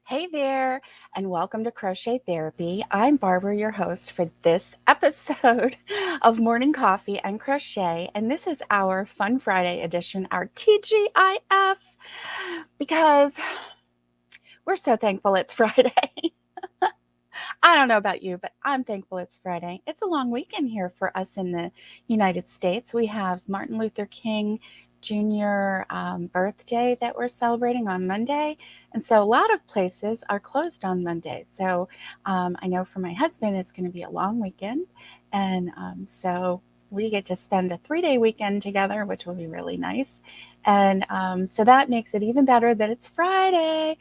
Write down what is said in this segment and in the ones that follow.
Hey there, and welcome to Crochet Therapy. I'm Barbara, your host for this episode of Morning Coffee and Crochet, and this is our Fun Friday edition, our TGIF, because we're so thankful it's Friday. I don't know about you, but I'm thankful it's Friday. It's a long weekend here for us in the United States. We have Martin Luther King Jr. Birthday that we're celebrating on Monday. And so a lot of places are closed on Monday. So I know for my husband, it's going to be a long weekend. And so we get to spend a 3-day weekend together, which will be really nice. And so that makes it even better that it's Friday.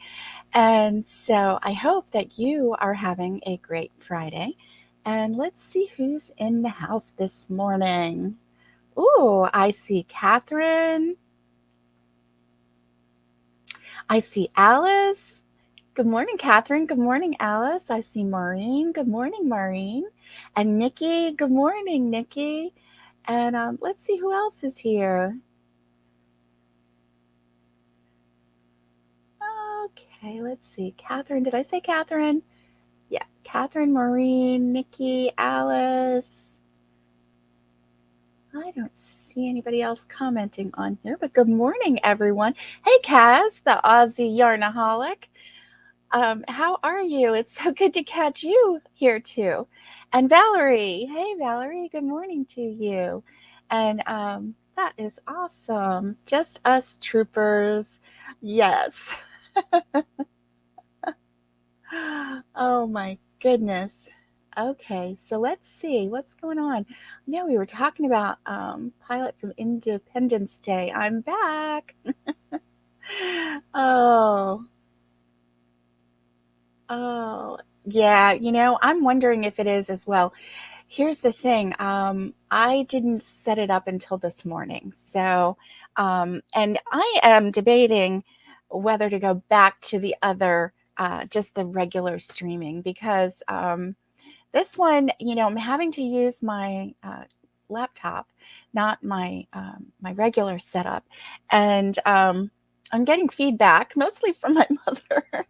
And so I hope that you are having a great Friday. And let's see who's in the house this morning. Ooh, I see Catherine. I see Alice. Good morning, Catherine. Good morning, Alice. I see Maureen. Good morning, Maureen. And Nikki. Good morning, Nikki. And let's see who else is here. Okay, let's see. Catherine, did I say Catherine? Yeah, Catherine, Maureen, Nikki, Alice. I don't see anybody else commenting on here, but good morning, everyone. Hey, Kaz, the Aussie Yarnaholic. How are you? It's so good to catch you here too. And Valerie, hey, Valerie, good morning to you. And that is awesome. Just us troopers. Yes. Oh my goodness. Okay, so let's see what's going on. Yeah, we were talking about Pilot from Independence Day. I'm back. Oh, oh, yeah. I'm wondering if it is as well. Here's the thing. I didn't set it up until this morning. So, and I am debating whether to go back to the other, just the regular streaming because this one, I'm having to use my laptop, not my regular setup, and I'm getting feedback mostly from my mother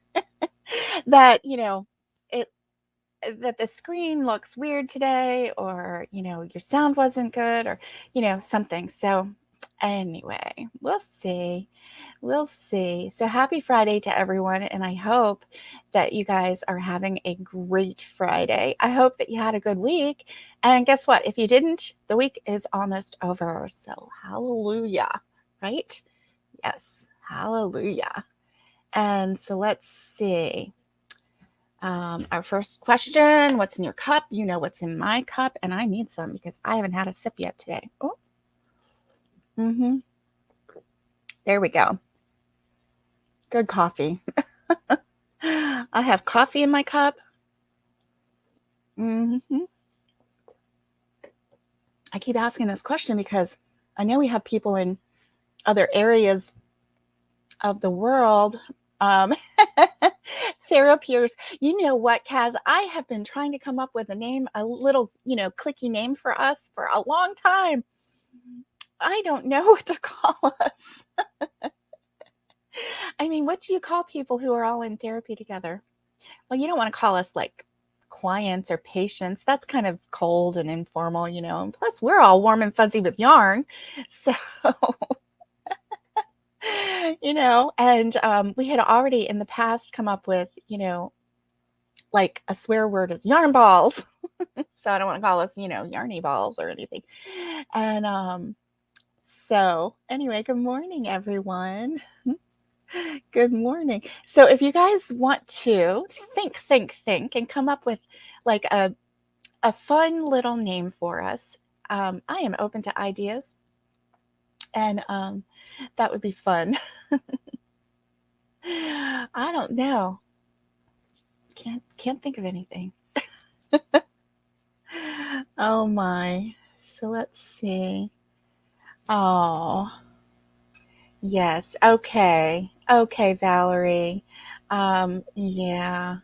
that it that the screen looks weird today, or your sound wasn't good, or something. So anyway, we'll see. We'll see. So happy Friday to everyone. And I hope that you guys are having a great Friday. I hope that you had a good week. And guess what? If you didn't, the week is almost over. So hallelujah, right? Yes, hallelujah. And so let's see. Our first question, what's in your cup? You know what's in my cup, and I need some because I haven't had a sip yet today. Oh, there we go. Good coffee. I have coffee in my cup. I keep asking this question because I know we have people in other areas of the world. Therapiers. You know what, Kaz? I have been trying to come up with a little, clicky name for us for a long time. I don't know what to call us. I mean, what do you call people who are all in therapy together? Well, you don't want to call us like clients or patients. That's kind of cold and informal, And plus, we're all warm and fuzzy with yarn. So, and we had already in the past come up with, like a swear word is yarn balls. So I don't want to call us, yarny balls or anything. And so anyway, good morning, everyone. Good morning. So if you guys want to think, and come up with like a fun little name for us, I am open to ideas, and that would be fun. I don't know. Can't think of anything. Oh my. So let's see. Oh, yes. Okay. Okay, Valerie. Yeah.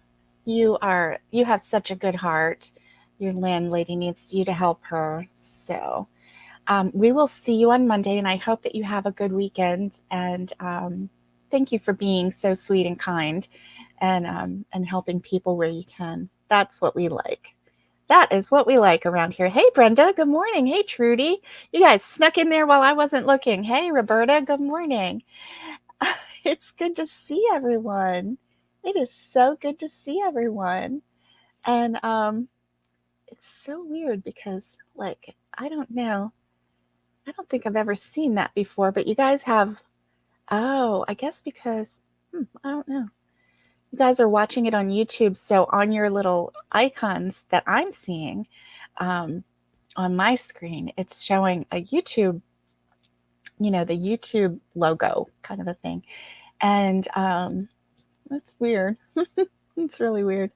You have such a good heart. Your landlady needs you to help her. So, we will see you on Monday, and I hope that you have a good weekend. And thank you for being so sweet and kind and helping people where you can. That's what we like. That is what we like around here. Hey, Brenda, good morning. Hey, Trudy. You guys snuck in there while I wasn't looking. Hey, Roberta, good morning. It's good to see everyone. It is so good to see everyone. And it's so weird because, like, I don't know. I don't think I've ever seen that before, but you guys have. Oh, I guess because, I don't know. You guys are watching it on YouTube. So on your little icons that I'm seeing um, on my screen, it's showing a YouTube, the YouTube logo kind of a thing. And that's weird. It's really weird.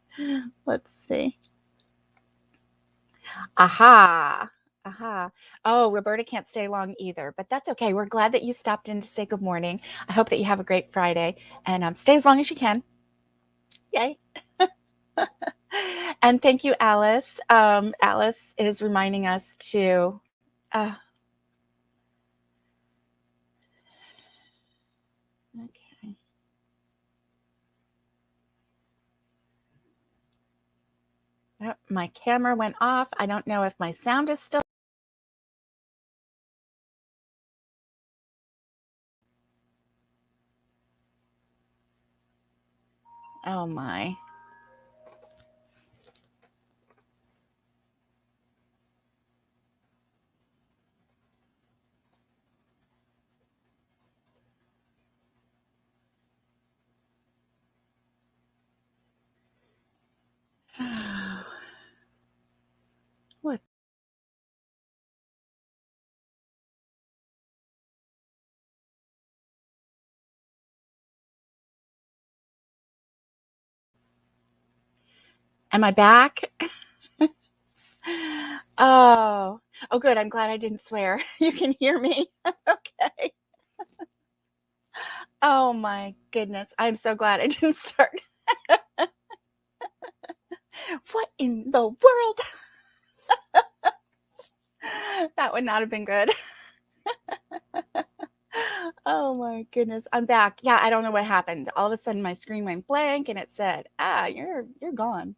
Let's see. Aha. Aha. Oh, Roberta can't stay long either, but that's okay. We're glad that you stopped in to say good morning. I hope that you have a great Friday and stay as long as you can. Yay. And thank you, Alice. Alice is reminding us to. Uh, okay. Oh, my camera went off. I don't know if my sound is still. Oh my. What? Am I back? Oh, oh, good. I'm glad I didn't swear. You can hear me. Okay. Oh my goodness. I'm so glad I didn't start. What in the world? That would not have been good. Oh my goodness. I'm back. Yeah, I don't know what happened. All of a sudden my screen went blank and it said, you're gone.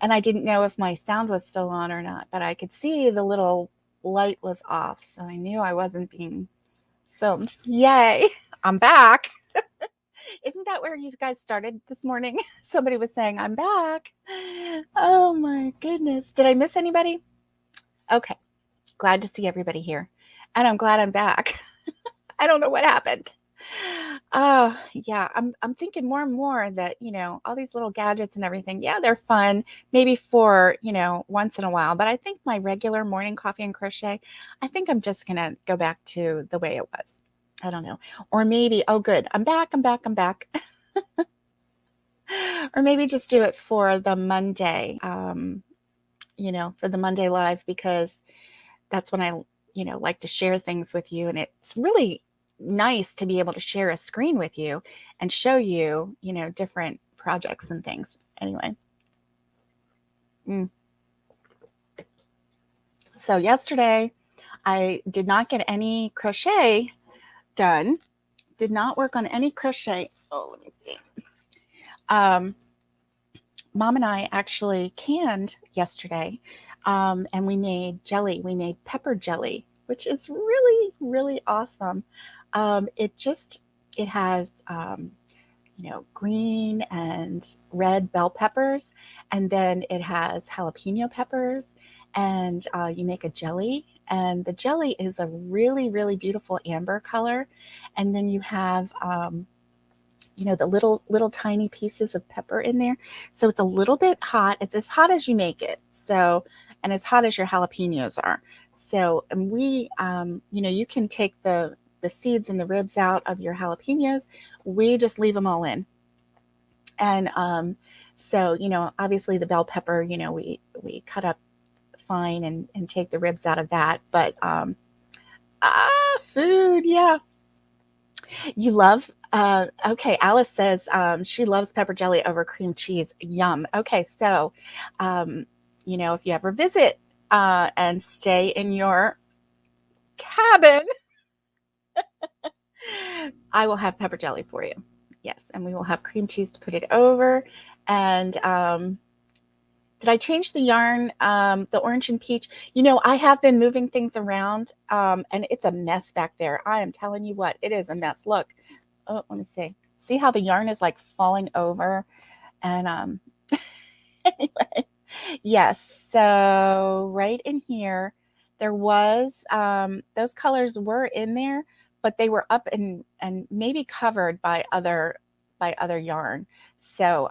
And I didn't know if my sound was still on or not, but I could see the little light was off. So I knew I wasn't being filmed. Yay. I'm back. Isn't that where you guys started this morning? Somebody was saying, I'm back. Oh my goodness. Did I miss anybody? Okay. Glad to see everybody here. And I'm glad I'm back. I don't know what happened. Yeah, I'm thinking more and more that, all these little gadgets and everything, yeah, they're fun, maybe for, once in a while. But I think my regular morning coffee and crochet, I think I'm just gonna go back to the way it was. I don't know. Or maybe, oh good, I'm back, I'm back, I'm back. Or maybe just do it for the Monday, for the Monday live, because that's when I, like to share things with you. And it's really nice to be able to share a screen with you and show you, different projects and things. Anyway. So yesterday I did not get any crochet done. Did not work on any crochet. Oh, let me see. Mom and I actually canned yesterday, and we made jelly. We made pepper jelly, which is really, really awesome. It has, green and red bell peppers, and then it has jalapeno peppers, and you make a jelly. And the jelly is a really, really beautiful amber color. And then you have, the little tiny pieces of pepper in there. So it's a little bit hot. It's as hot as you make it. So, and as hot as your jalapenos are. So, and you can take the seeds and the ribs out of your jalapenos. We just leave them all in. And so, obviously the bell pepper, we cut up fine and take the ribs out of that. But food, yeah. You love, okay, Alice says she loves pepper jelly over cream cheese. Yum. Okay, so, if you ever visit and stay in your cabin, I will have pepper jelly for you. Yes, and we will have cream cheese to put it over. And did I change the yarn, the orange and peach? You know, I have been moving things around, and it's a mess back there. I am telling you what, it is a mess. Look, oh, let me see. See how the yarn is like falling over? And anyway, yes. So right in here, there was those colors were in there, but they were up and maybe covered by other yarn. So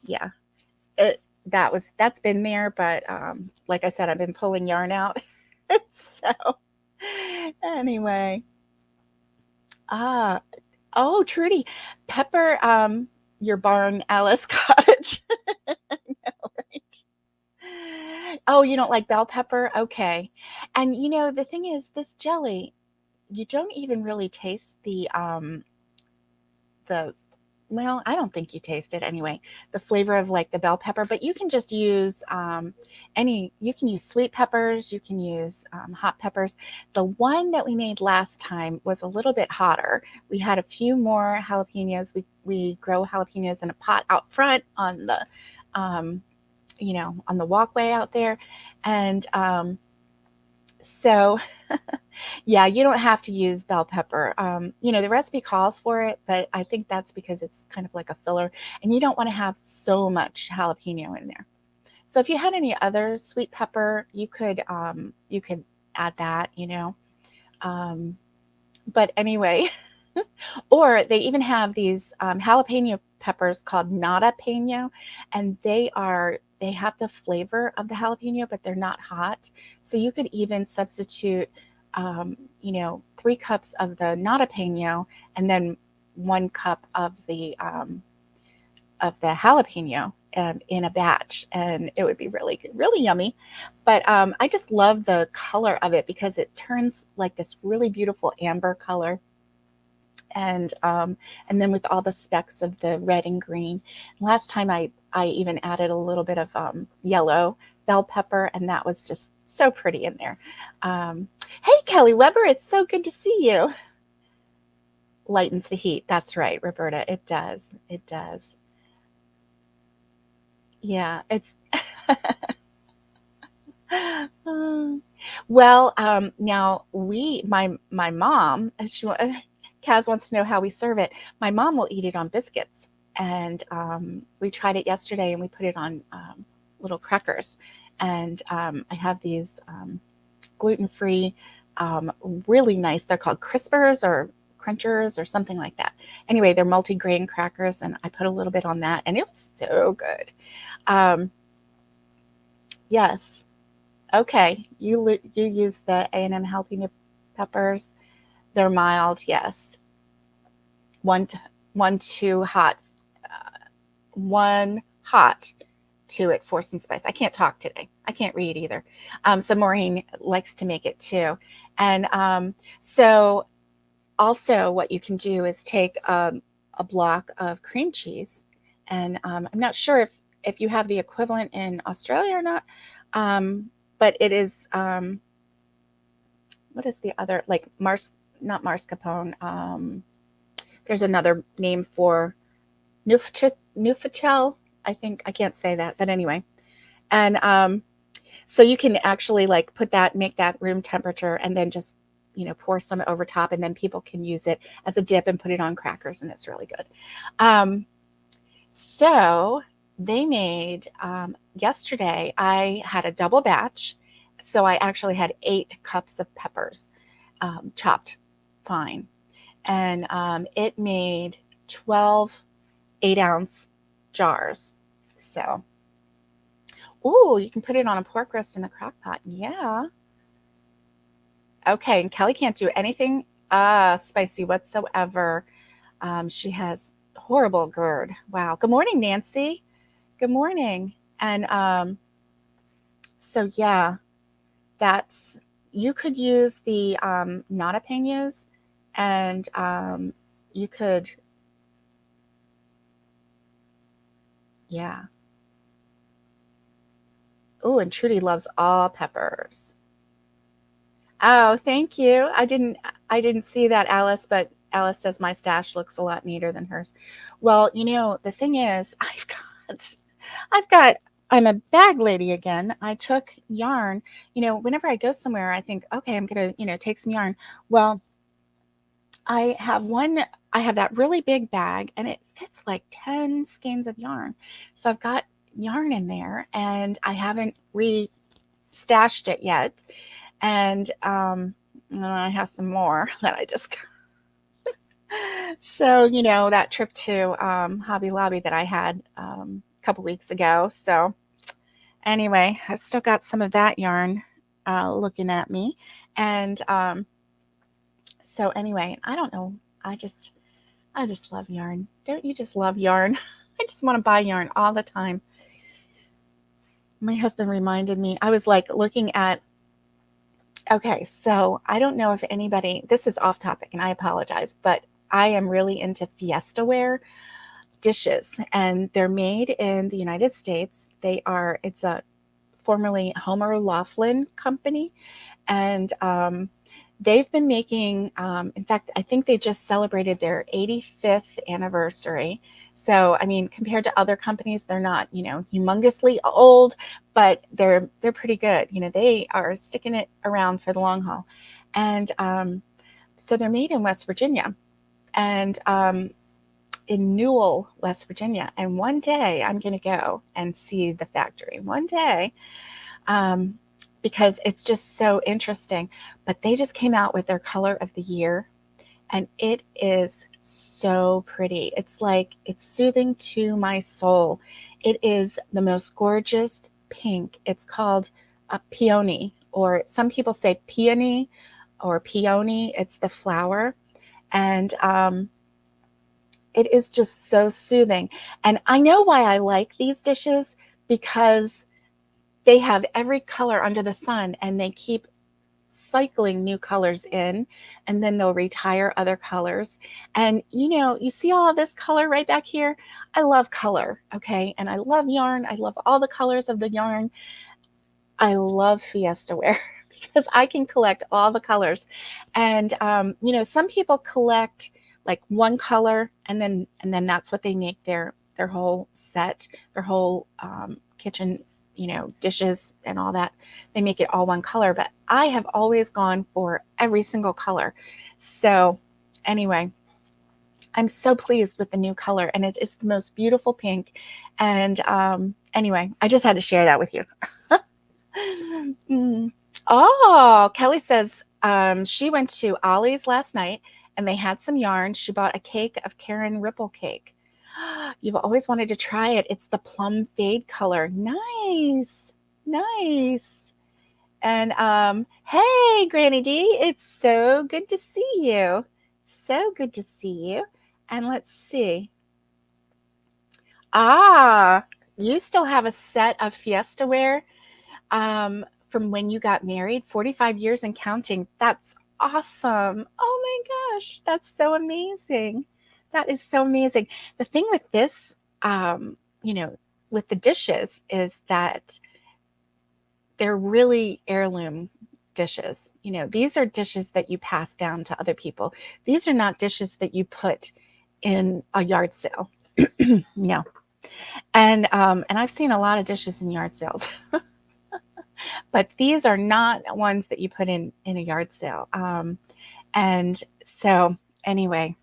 yeah, that's been there, but like I said, I've been pulling yarn out. So anyway, ah, oh, Trudy, pepper, your barn, Alice Cottage. I know, right? Oh, you don't like bell pepper? Okay. And you know, the thing is, this jelly, you don't even really taste the well, I don't think you taste it anyway, the flavor of like the bell pepper, but you can just use you can use sweet peppers, you can use hot peppers. The one that we made last time was a little bit hotter. We had a few more jalapenos. We grow jalapenos in a pot out front on the, um, on the walkway out there. And so yeah, you don't have to use bell pepper. The recipe calls for it, but I think that's because it's kind of like a filler, and you don't want to have so much jalapeno in there. So if you had any other sweet pepper, you could add that, Um, but anyway, or they even have these jalapeno peppers called nata peno, and they have the flavor of the jalapeno, but they're not hot. So you could even substitute, 3 cups of the nata peno and then 1 cup of the jalapeno in a batch, and it would be really really yummy. But I just love the color of it because it turns like this really beautiful amber color, and then with all the specks of the red and green. Last time I even added a little bit of yellow bell pepper, and that was just so pretty in there. Hey, Kelly Weber, it's so good to see you. Lightens the heat. That's right, Roberta. It does. It does. Yeah, it's well, now my mom, Kaz wants to know how we serve it. My mom will eat it on biscuits, and we tried it yesterday, and we put it on little crackers. And I have these gluten-free, really nice. They're called Crispers or Crunchers or something like that. Anyway, they're multi-grain crackers, and I put a little bit on that, and it was so good. Um, yes. Okay, you use the A&M jalapeno peppers. They're mild, yes. One t- one too hot, one hot to it for some spice. I can't talk today. I can't read either. So Maureen likes to make it too, and so also what you can do is take a block of cream cheese, and I'm not sure if you have the equivalent in Australia or not, but it is. What is the other, like not mascarpone, there's another name for Nufachel. I think I can't say that, but anyway. And so you can actually like put that, make that room temperature, and then just pour some over top, and then people can use it as a dip and put it on crackers, and it's really good. So they made yesterday. I had a double batch, so I actually had 8 cups of peppers, chopped fine, and it made 12 8-ounce jars. So, ooh, you can put it on a pork roast in the crock pot. Yeah. Okay. And Kelly can't do anything spicy whatsoever. She has horrible GERD. Wow. Good morning, Nancy. Good morning. And so yeah, that's you could use the nata penos, and you could, yeah. Oh, and Trudy loves all peppers. Oh, thank you. I didn't see that, Alice, but Alice says my stash looks a lot neater than hers. Well, the thing is, I've got, I'm a bag lady again. I took yarn, whenever I go somewhere, I think, okay, I'm going to, take some yarn. Well, I have that really big bag and it fits like 10 skeins of yarn. So I've got yarn in there and I haven't stashed it yet. And I have some more that I just so that trip to Hobby Lobby that I had a couple weeks ago. So anyway, I've still got some of that yarn looking at me. And so anyway, I don't know, I just love yarn. Don't you just love yarn? I just want to buy yarn all the time. My husband reminded me, I was like looking at, okay, so I don't know if anybody, this is off topic and I apologize, but I am really into Fiesta ware dishes and they're made in the United States. It's a formerly Homer Laughlin company. And they've been making, in fact, I think they just celebrated their 85th anniversary. So, I mean, compared to other companies, they're not, humongously old, but they're pretty good. They are sticking it around for the long haul. And so they're made in West Virginia and in Newell, West Virginia. And one day I'm going to go and see the factory. One day. Because it's just so interesting. But they just came out with their color of the year and it is so pretty. It's like, it's soothing to my soul. It is the most gorgeous pink. It's called a peony, or some people say peony or peony. It's the flower. And it is just so soothing. And I know why I like these dishes, because they have every color under the sun and they keep cycling new colors in, and then they'll retire other colors. And you see all of this color right back here? I love color, okay? And I love yarn. I love all the colors of the yarn. I love Fiesta ware because I can collect all the colors. And some people collect like one color and then that's what they make their whole set, their whole kitchen dishes and all that. They make it all one color, but I have always gone for every single color. So anyway, I'm so pleased with the new color and it is the most beautiful pink. And anyway, I just had to share that with you. Oh, Kelly says she went to Ollie's last night and they had some yarn. She bought a cake of Karen Ripple cake. You've always wanted to try it. It's the plum fade color. Nice. Nice. And hey, Granny D, it's so good to see you. So good to see you. And let's see. You still have a set of Fiesta ware from when you got married, 45 years and counting. That's awesome. Oh my gosh, that's so amazing. That is so amazing. The thing with this, with the dishes is that they're really heirloom dishes. These are dishes that you pass down to other people. These are not dishes that you put in a yard sale. No. And I've seen a lot of dishes in yard sales. But these are not ones that you put in a yard sale. And so anyway,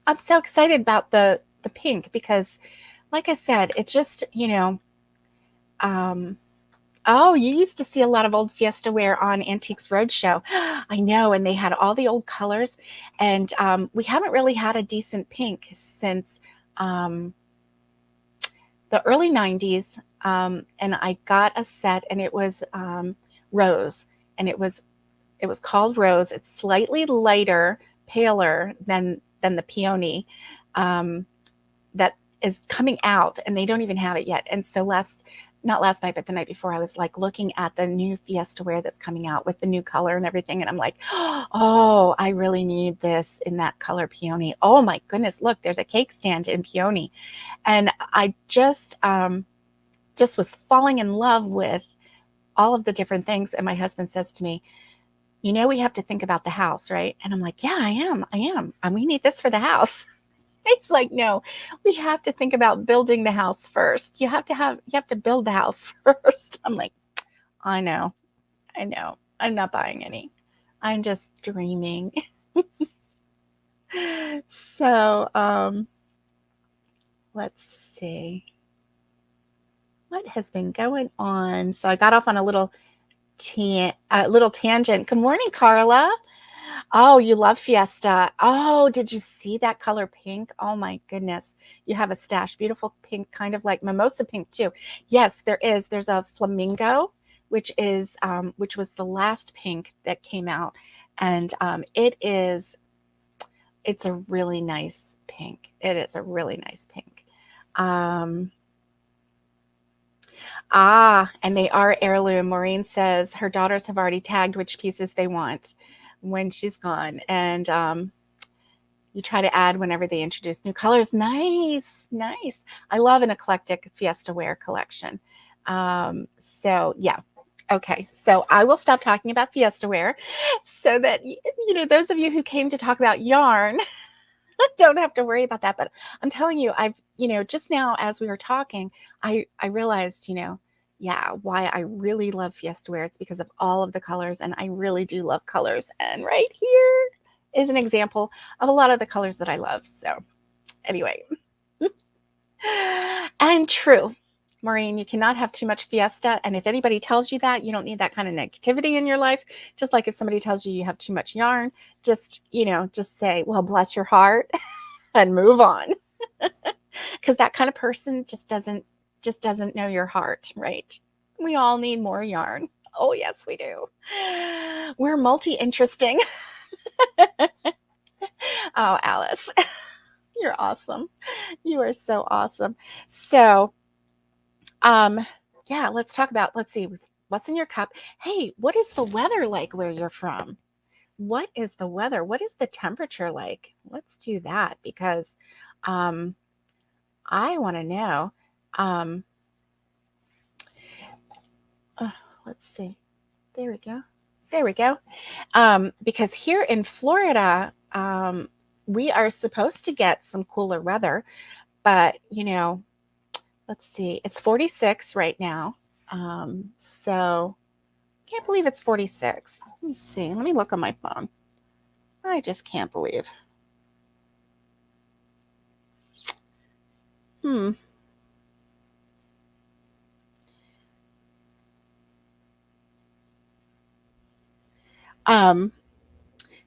I'm so excited about the pink because, like I said, it's just, oh, you used to see a lot of old Fiesta ware on Antiques Roadshow. I know, and they had all the old colors. And we haven't really had a decent pink since the early 90s. And I got a set and it was rose, and it was called Rose. It's slightly lighter, paler than the peony that is coming out, and they don't even have it yet. And so not last night, but the night before, I was like looking at the new Fiesta ware that's coming out with the new color and everything. And I'm like, oh, I really need this in that color peony. Oh my goodness, look, there's a cake stand in peony. And I just was falling in love with all of the different things. And my husband says to me, you know, we have to think about the house, right? And I'm like, yeah, I am. And we need this for the house. It's like, no, we have to think about building the house first. You have to build the house first. I'm like, I know. I'm not buying any. I'm just dreaming. So, let's see. What has been going on? So I got off on a little tangent. Good morning, Carla. Oh, you love Fiesta. Oh, did you see that color pink? Oh my goodness. You have a stash. Beautiful pink, kind of like mimosa pink too. Yes, there is. There's a flamingo, which was the last pink that came out. And it's a really nice pink. It is a really nice pink. Um, and they are heirloom. Maureen says her daughters have already tagged which pieces they want when she's gone. And you try to add whenever they introduce new colors. Nice, nice. I love an eclectic Fiesta wear collection. So yeah. Okay, so I will stop talking about Fiesta wear so that, you know, those of you who came to talk about yarn don't have to worry about that. But I'm telling you, you know, just now as we were talking, I realized, you know, yeah, why I really love Fiesta wear. It's because of all of the colors, and I really do love colors. And right here is an example of a lot of the colors that I love. So anyway, and true. Maureen, you cannot have too much Fiesta. And if anybody tells you that, you don't need that kind of negativity in your life. Just like if somebody tells you you have too much yarn, just, you know, just say, well, bless your heart and move on. Because that kind of person just doesn't know your heart, right? We all need more yarn. Oh, yes, we do. We're multi-interesting. Oh, Alice, you're awesome. You are so awesome. So, yeah, let's see, what's in your cup. Hey, what is the weather like where you're from? What is the weather? What is the temperature like? Let's do that because um, I want to know. Um, uh, let's see. There we go. There we go. Because here in Florida, we are supposed to get some cooler weather, but you know, let's see. It's 46 right now. So can't believe it's 46. Let me see. Let me look on my phone. I just can't believe. Hmm. Um,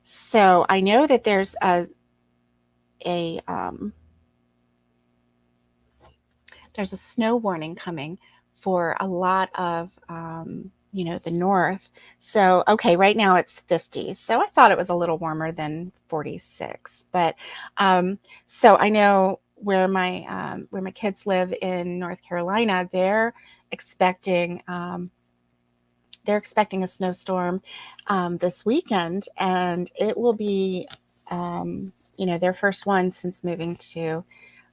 so I know that a there's a snow warning coming for a lot of you know, the north. So okay, right now it's 50. So I thought it was a little warmer than 46. But so I know where my kids live in North Carolina, they're expecting a snowstorm this weekend, and it will be you know, their first one since moving to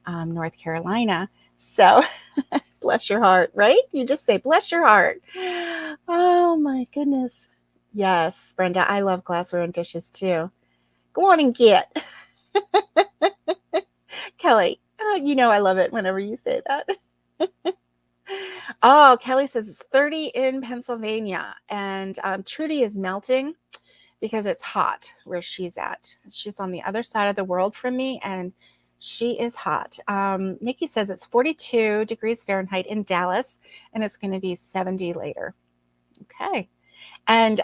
North Carolina. So bless your heart, right? You just say, bless your heart. Oh my goodness. Yes, Brenda, I love glassware and dishes too. Go on and get. Kelly, you know I love it whenever you say that. Oh, Kelly says it's 30 in Pennsylvania, and Trudy is melting because it's hot where she's at. She's on the other side of the world from me, and she is hot. Nikki says it's 42 degrees Fahrenheit in Dallas, and it's going to be 70 later. Okay. And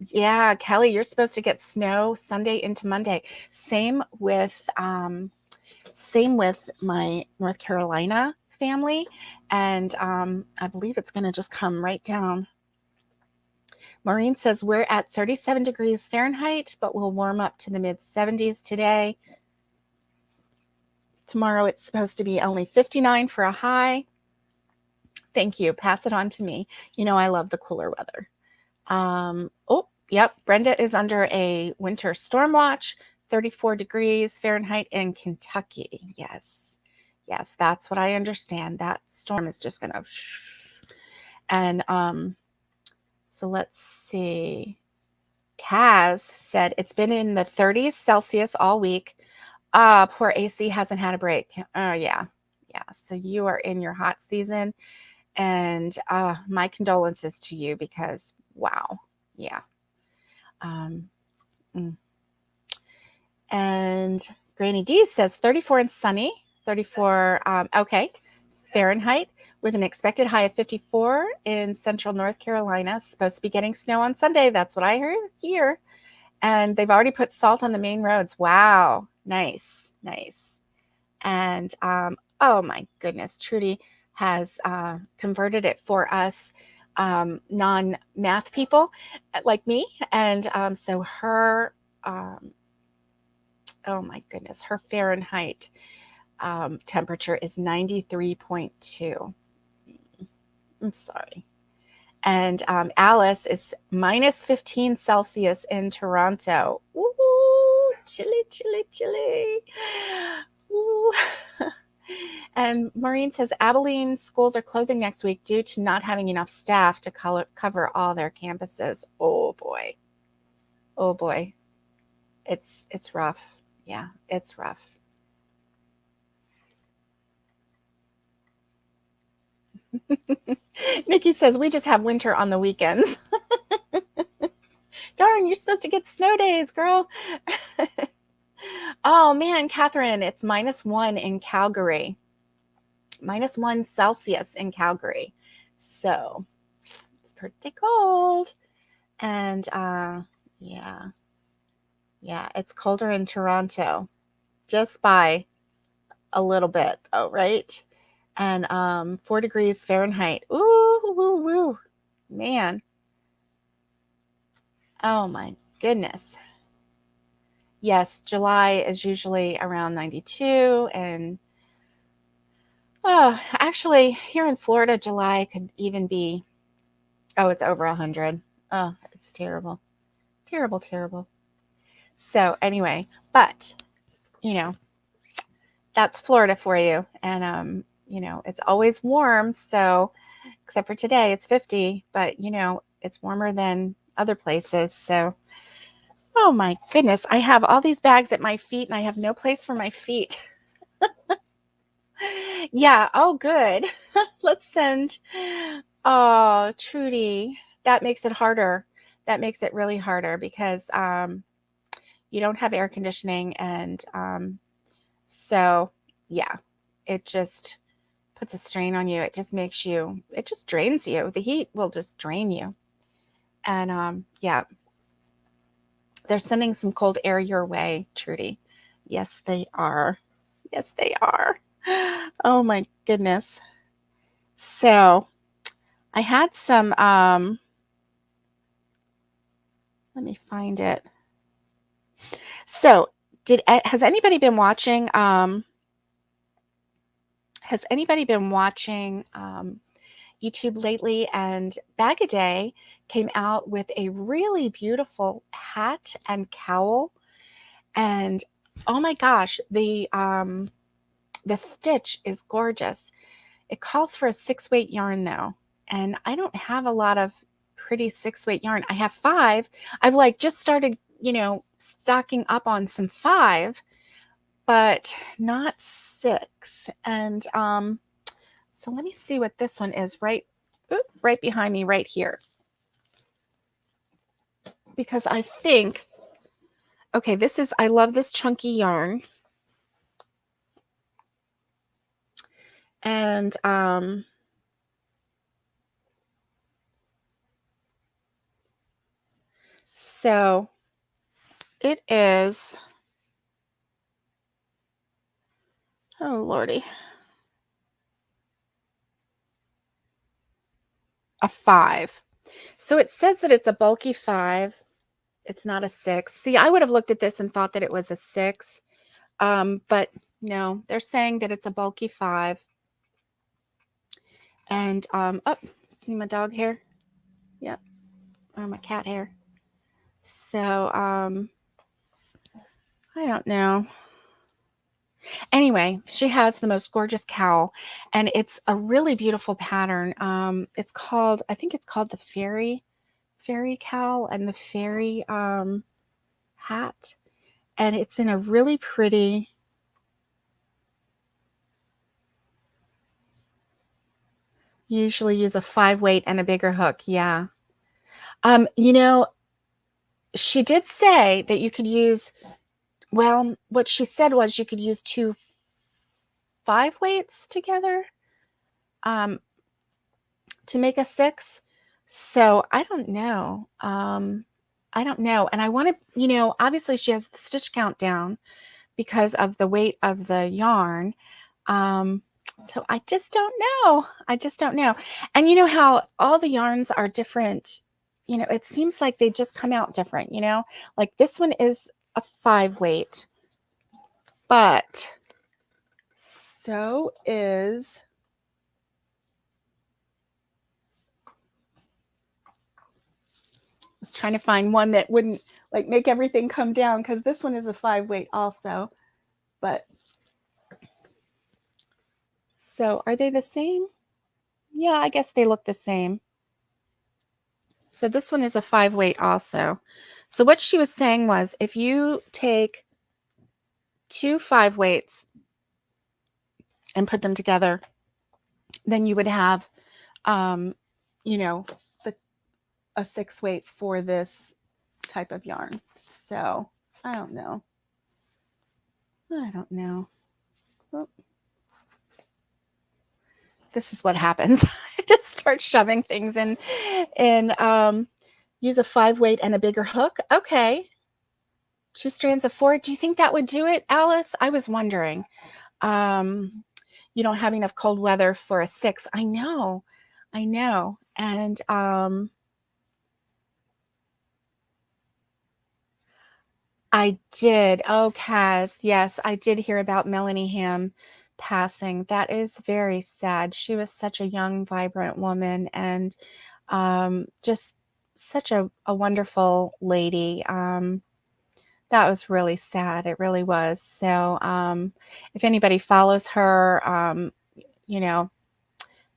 yeah, Kelly, you're supposed to get snow Sunday into Monday. Same with my North Carolina family, and I believe it's going to just come right down. Maureen says we're at 37 degrees Fahrenheit, but we'll warm up to the mid 70s today. Tomorrow it's supposed to be only 59 for a high. Thank you. Pass it on to me. You know I love the cooler weather. Oh, yep. Brenda is under a winter storm watch, 34 degrees Fahrenheit in Kentucky. Yes. Yes, that's what I understand. That storm is just going to. And so let's see. Kaz said it's been in the 30s Celsius all week. Poor AC hasn't had a break. Oh, yeah. Yeah. So you are in your hot season. And my condolences to you because, wow. Yeah. Um, mm. And Granny D says 34 and sunny, 34, okay, Fahrenheit, with an expected high of 54 in central North Carolina. Supposed to be getting snow on Sunday. That's what I heard here. And they've already put salt on the main roads. Wow. Nice. Nice. And oh my goodness, Trudy has converted it for us non-math people like me. And so her, oh my goodness, her Fahrenheit temperature is 93.2. I'm sorry. And Alice is minus 15 Celsius in Toronto. Ooh, chilly, chilly, chilly. Ooh. And Maureen says Abilene schools are closing next week due to not having enough staff to cover all their campuses. Oh boy. Oh boy. It's rough. Yeah, it's rough. Nikki says we just have winter on the weekends. Darn, you're supposed to get snow days, girl. Oh man, Catherine, it's -1 in Calgary. -1 Celsius in Calgary. So it's pretty cold. And yeah. Yeah, it's colder in Toronto. Just by a little bit, oh, right? And 4 degrees Fahrenheit. Ooh, woo, woo. Man. Oh my goodness. Yes, July is usually around 92. And oh, actually, here in Florida, July could even be, oh, it's over 100. Oh, it's terrible. Terrible, terrible. So anyway, but, you know, that's Florida for you. And, you know, it's always warm. So, except for today, it's 50, but, you know, it's warmer than other places. So, oh my goodness, I have all these bags at my feet and I have no place for my feet. Yeah, oh, good. Let's send, oh, Trudy. That makes it harder. That makes it really harder because you don't have air conditioning. And so, yeah, it just puts a strain on you. It just makes you, it just drains you. The heat will just drain you. And yeah, they're sending some cold air your way, Trudy. Yes, they are. Yes, they are. Oh my goodness. So I had some, let me find it. So has anybody been watching, YouTube lately? And Bag a Day came out with a really beautiful hat and cowl. And oh my gosh, the stitch is gorgeous. It calls for a 6-weight yarn though. And I don't have a lot of pretty 6-weight yarn. I have 5. I've like just started, you know, stocking up on some 5, but not 6. And so let me see what this one is right behind me right here. Because I think, okay, this is, I love this chunky yarn. And so it is, oh Lordy, a 5. So it says that it's a bulky 5. It's not a 6. See, I would have looked at this and thought that it was a 6. But no, they're saying that it's a bulky 5. And oh, see my dog hair? Yep. Or my cat hair. So I don't know. Anyway, she has the most gorgeous cowl, and it's a really beautiful pattern. It's called, I think it's called the fairy fairy cowl and the fairy hat. And it's in a really pretty, usually use a 5 weight and a bigger hook. Yeah. You know, she did say that you could use, well, what she said was you could use 2 5 weights together um, to make a 6. So I don't know. I don't know. And I want to, obviously she has the stitch count down because of the weight of the yarn. So I just don't know. I just don't know. And you know how all the yarns are different. It seems like they just come out different, like this one is a 5 weight, but so is, I was trying to find one that wouldn't like make everything come down, because this one is a 5 weight also. But so are they the same? Yeah, I guess they look the same. So this one is a 5 weight also. So what she was saying was if you take 2 5 weights and put them together, then you would have, you know, a 6 weight for this type of yarn. So I don't know. I don't know. Oh. This is what happens. I just start shoving things in and use a 5 weight and a bigger hook. Okay. 2 strands of 4. Do you think that would do it, Alice? I was wondering. You don't have enough cold weather for a 6. I know. And I did. Oh, Kaz. Yes, I did hear about Melanie Ham passing. That is very sad. She was such a young, vibrant woman, and just such a wonderful lady. That was really sad. It really was. So if anybody follows her, you know,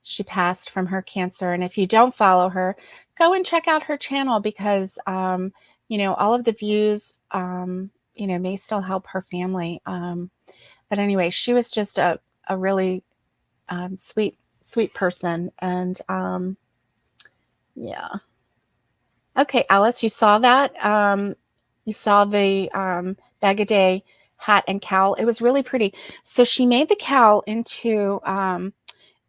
she passed from her cancer. And if you don't follow her, go and check out her channel, because, all of the views, may still help her family. But anyway, she was just a really sweet person. And yeah. Okay, Alice, you saw that? You saw the Bag a Day hat and cowl. It was really pretty. So she made the cowl into,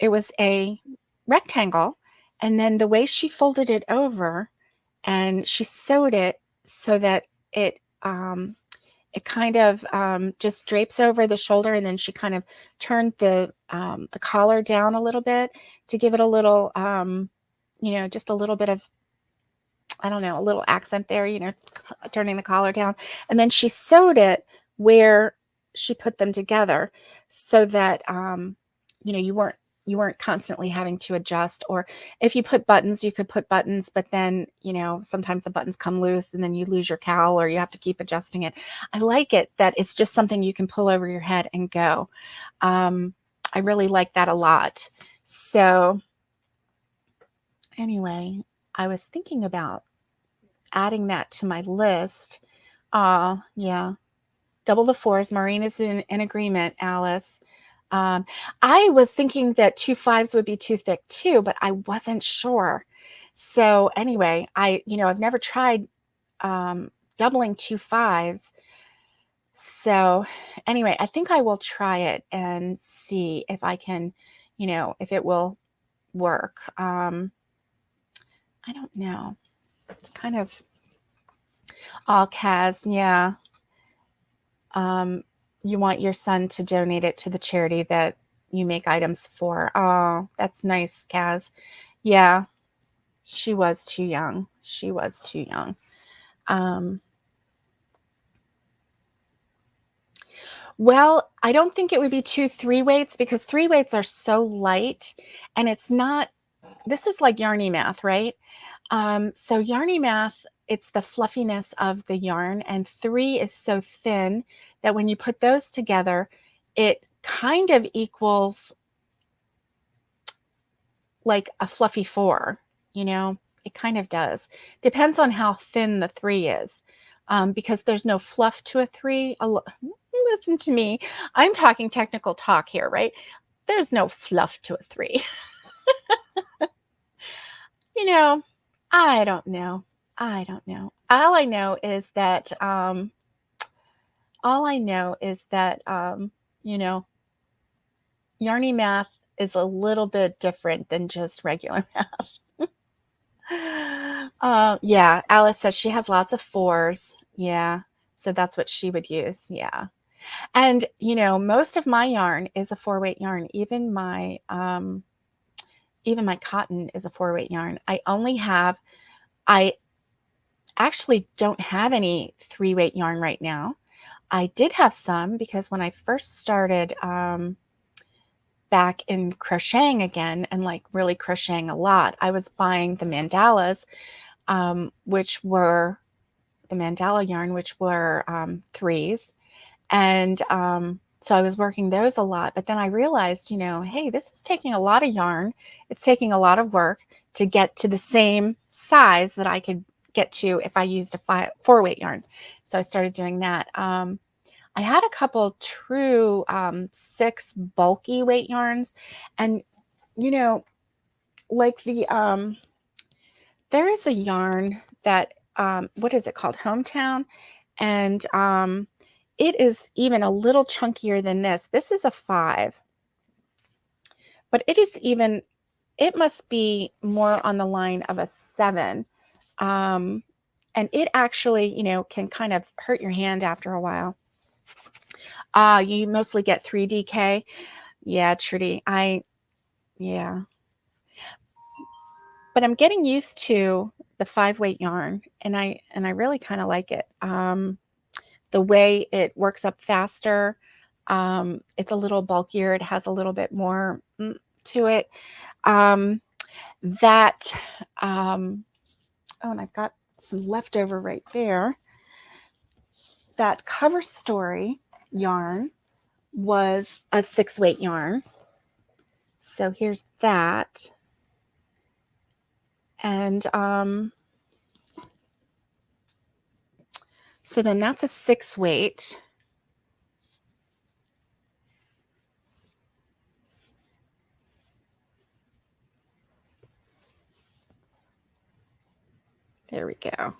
it was a rectangle, and then the way she folded it over and she sewed it so that it kind of just drapes over the shoulder, and then she kind of turned the collar down a little bit to give it a little, just a little bit of, I don't know, a little accent there, turning the collar down. And then she sewed it where she put them together so that, you weren't constantly having to adjust. Or if you put buttons, you could put buttons, but then, sometimes the buttons come loose and then you lose your cowl, or you have to keep adjusting it. I like it that it's just something you can pull over your head and go. I really like that a lot. So anyway, I was thinking about adding that to my list. Yeah. Double the 4s. Maureen is in agreement, Alice. I was thinking that 2 5s would be too thick too, but I wasn't sure. So anyway, I've never tried doubling 2 5s. So anyway, I think I will try it and see if I can, if it will work. I don't know. It's kind of all Kaz. Yeah. You want your son to donate it to the charity that you make items for. Oh, that's nice, Kaz. Yeah, she was too young. Well, I don't think it would be 2 3-weights, because 3-weights are so light, and it's not, this is like yarny math, right? So yarny math, it's the fluffiness of the yarn, and 3 is so thin that when you put those together, it kind of equals like a fluffy 4, It kind of does. Depends on how thin the 3 is, because there's no fluff to a 3. Listen to me. I'm talking technical talk here, right? There's no fluff to a 3. You know, I don't know. I don't know. All I know is that, you know, Yarny math is a little bit different than just regular math. Yeah, Alice says she has lots of 4s. Yeah, so that's what she would use. Yeah. And, most of my yarn is a 4-weight yarn. Even my cotton is a 4-weight yarn. I actually don't have any 3-weight yarn right now. I did have some because when I first started back in crocheting again and like really crocheting a lot, I was buying the mandalas, which were the mandala yarn, which were 3s. And so I was working those a lot. But then I realized, hey, this is taking a lot of yarn. It's taking a lot of work to get to the same size that I could get to if I used a 4-weight yarn. So I started doing that. I had a couple true 6 bulky weight yarns. And, like there is a yarn that, what is it called? Hometown. And it is even a little chunkier than this. This is a 5, but it must be more on the line of a 7. And it actually, can kind of hurt your hand after a while. You mostly get 3DK. Yeah, Trudy. Yeah. But I'm getting used to the 5-weight yarn, and I really kind of like it. The way it works up faster. It's a little bulkier. It has a little bit more to it. Oh, and I've got some leftover right there. That Cover Story yarn was a 6-weight yarn. So here's that. And so then that's a 6-weight. There we go.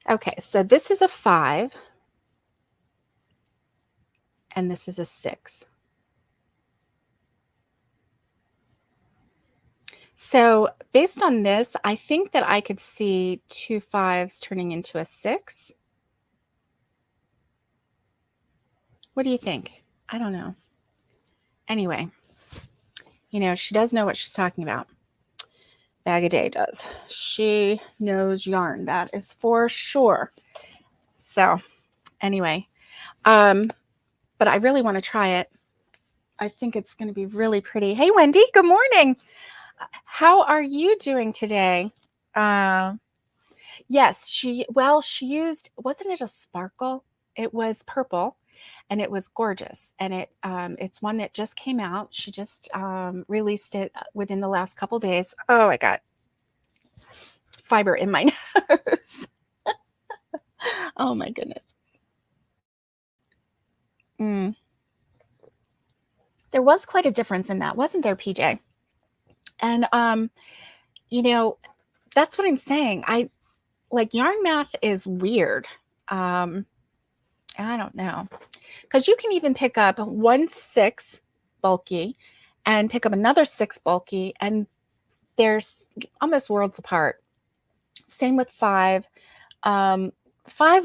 Okay, so this is a 5. And this is a 6. So based on this, I think that I could see 2 5s turning into a 6. What do you think? I don't know. Anyway, she does know what she's talking about. Bag a Day does. She knows yarn. That is for sure. So anyway, but I really want to try it. I think it's going to be really pretty. Hey, Wendy, good morning. How are you doing today? Yes, she used, wasn't it a sparkle? It was purple and it was gorgeous. And it's one that just came out. She just released it within the last couple days. Oh, I got fiber in my nose. Oh my goodness. There was quite a difference in that, wasn't there, PJ? And that's what I'm saying. Yarn math is weird. I don't know. Because you can even pick up 1 6 bulky and pick up another 6 bulky, and they're almost worlds apart. Same with 5. 5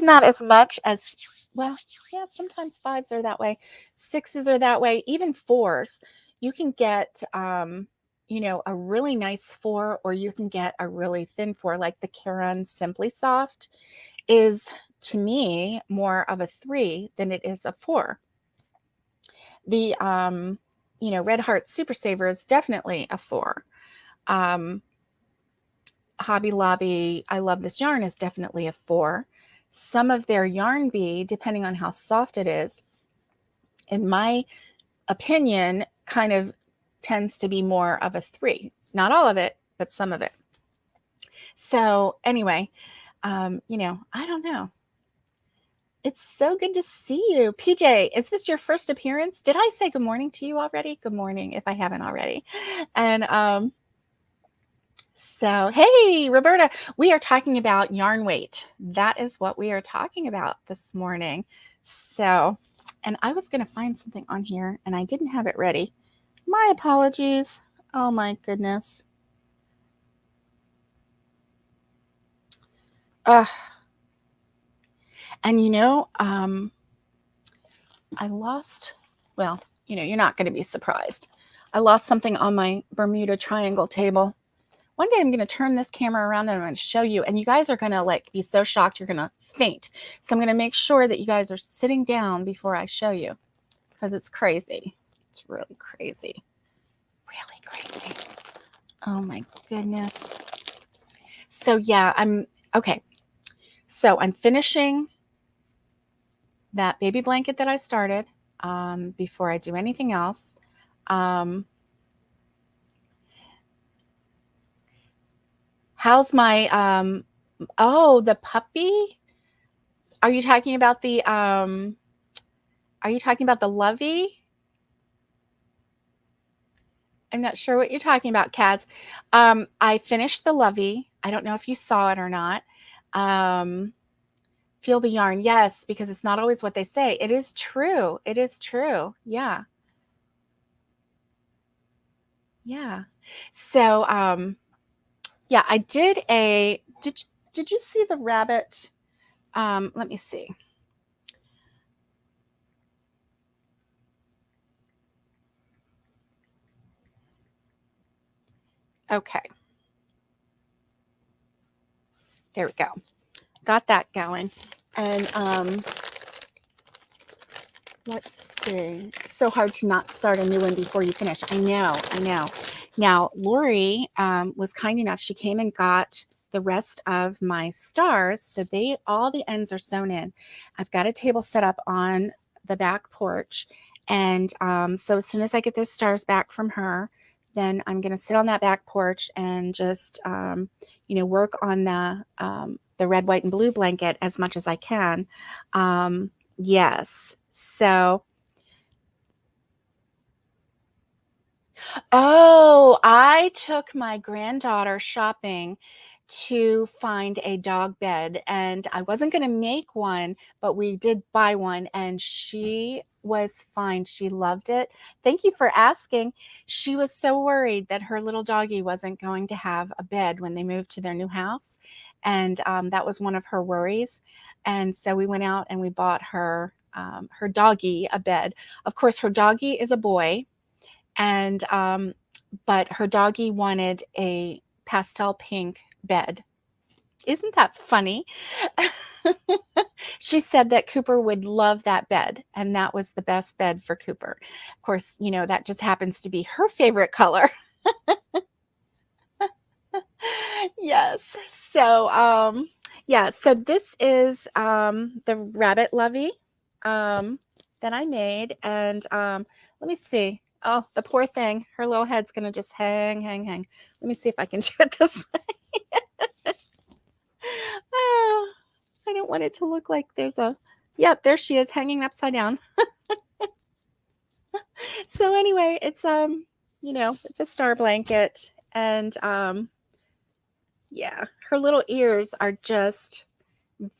not as much as, well, yeah, sometimes 5s are that way. 6s are that way. Even 4s. You can get, a really nice 4, or you can get a really thin 4, like the Caron Simply Soft is, to me, more of a 3 than it is a 4. The, Red Heart Super Saver is definitely a 4. Hobby Lobby, I Love This Yarn is definitely a 4. Some of their Yarn Bee, depending on how soft it is, in my opinion, kind of tends to be more of a 3. Not all of it, but some of it. So anyway, you know, I don't know. It's so good to see you. PJ, is this your first appearance? Did I say good morning to you already? Good morning, if I haven't already. And so, hey, Roberta, we are talking about yarn weight. That is what we are talking about this morning. So, and I was going to find something on here and I didn't have it ready. My apologies. Oh my goodness. And you know, I lost, well, you know, you're not going to be surprised. I lost something on my Bermuda Triangle table. One day I'm going to turn this camera around and I'm going to show you, and you guys are going to like be so shocked you're going to faint. So I'm going to make sure that you guys are sitting down before I show you, because it's crazy. It's really crazy. Really crazy. Oh my goodness. So yeah, okay. So I'm finishing that baby blanket that I started before I do anything else. How's my, oh, the puppy? Are you talking about the Lovey? I'm not sure what you're talking about, Kaz. I finished the Lovey. I don't know if you saw it or not. Feel the yarn. Yes, because it's not always what they say. It is true. It is true. Yeah. Yeah. So, yeah, I did did you see the rabbit? Let me see. Okay. There we go. Got that going. And let's see. So hard to not start a new one before you finish. I know. Now, Lori was kind enough. She came and got the rest of my stars. So all the ends are sewn in. I've got a table set up on the back porch. And so as soon as I get those stars back from her, then I'm going to sit on that back porch and just, you know, work on the red, white, and blue blanket as much as I can. Yes. So, oh, I took my granddaughter shopping to find a dog bed, and I wasn't going to make one, but we did buy one, and she was fine. She loved it. Thank you for asking. She was so worried that her little doggie wasn't going to have a bed when they moved to their new house, and that was one of her worries. And so we went out and we bought her her doggie a bed. Of course, her doggie is a boy, and but her doggie wanted a pastel pink bed. Isn't that funny? She said that Cooper would love that bed, and that was the best bed for Cooper. Of course, you know, that just happens to be her favorite color. Yes. So yeah, so this is the rabbit lovey that I made, and let me see. Oh, the poor thing. Her little head's gonna just hang. Let me see if I can do it this way. Oh, I don't want it to look like there's a, yep, there she is hanging upside down. So anyway, it's you know, it's a star blanket, and yeah, her little ears are just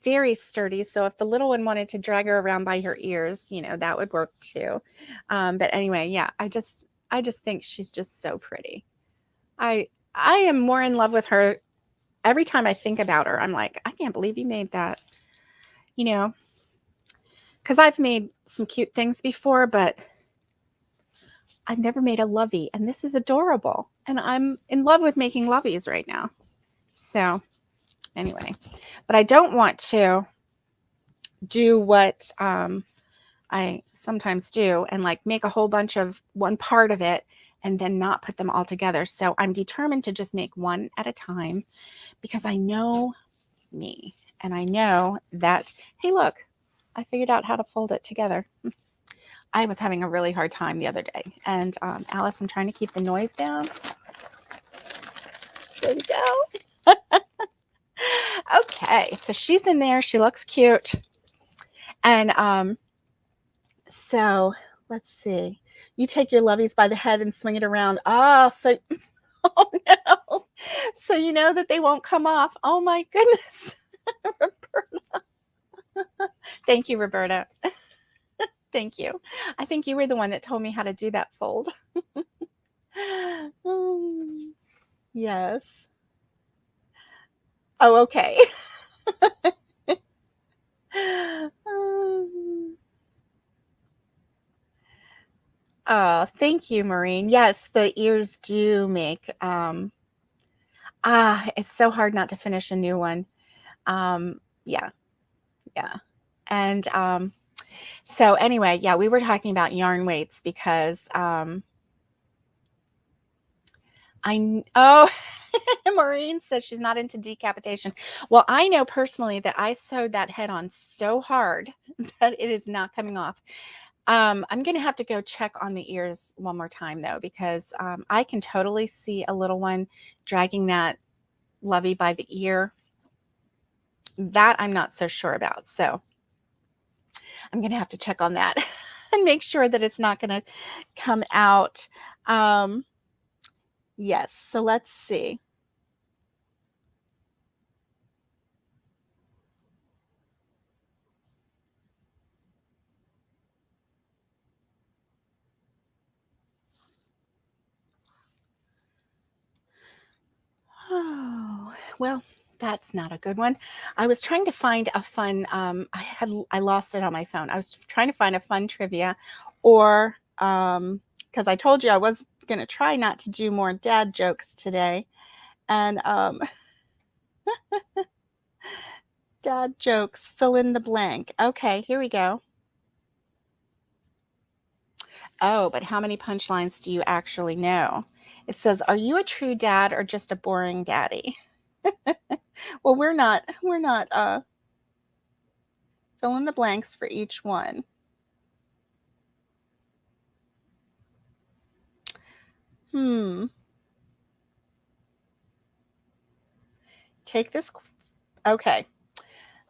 very sturdy. So if the little one wanted to drag her around by her ears, you know, that would work too. But anyway, yeah, I just think she's just so pretty. I am more in love with her every time I think about her. I'm like, I can't believe you made that, you know, because I've made some cute things before, but I've never made a lovey, and this is adorable. And I'm in love with making loveys right now. So anyway, but I don't want to do what I sometimes do and like make a whole bunch of one part of it and then not put them all together. So I'm determined to just make one at a time, because I know me, and I know that, hey, look, I figured out how to fold it together. I was having a really hard time the other day. And Alice, I'm trying to keep the noise down. There we go. Okay, so she's in there. She looks cute. And so let's see. You take your loveys by the head and swing it around. Oh, so oh no. So you know that they won't come off. Oh my goodness. Roberta. Thank you, Roberta. Thank you. I think you were the one that told me how to do that fold. Yes. Oh, okay. Oh, thank you, Maureen. Yes, the ears do make it's so hard not to finish a new one. Yeah, yeah. And so anyway, yeah, we were talking about yarn weights because Maureen says she's not into decapitation. Well, I know personally that I sewed that head on so hard that it is not coming off. I'm going to have to go check on the ears one more time though, because I can totally see a little one dragging that lovey by the ear. That I'm not so sure about. So I'm going to have to check on that and make sure that it's not going to come out. Yes. So let's see. Oh, well, that's not a good one. I was trying to find a fun, I lost it on my phone. I was trying to find a fun trivia or, because I told you I was going to try not to do more dad jokes today. And dad jokes, fill in the blank. Okay, here we go. Oh, but how many punchlines do you actually know? It says, are you a true dad or just a boring daddy? Well, we're not fill in the blanks for each one. Take this. Okay.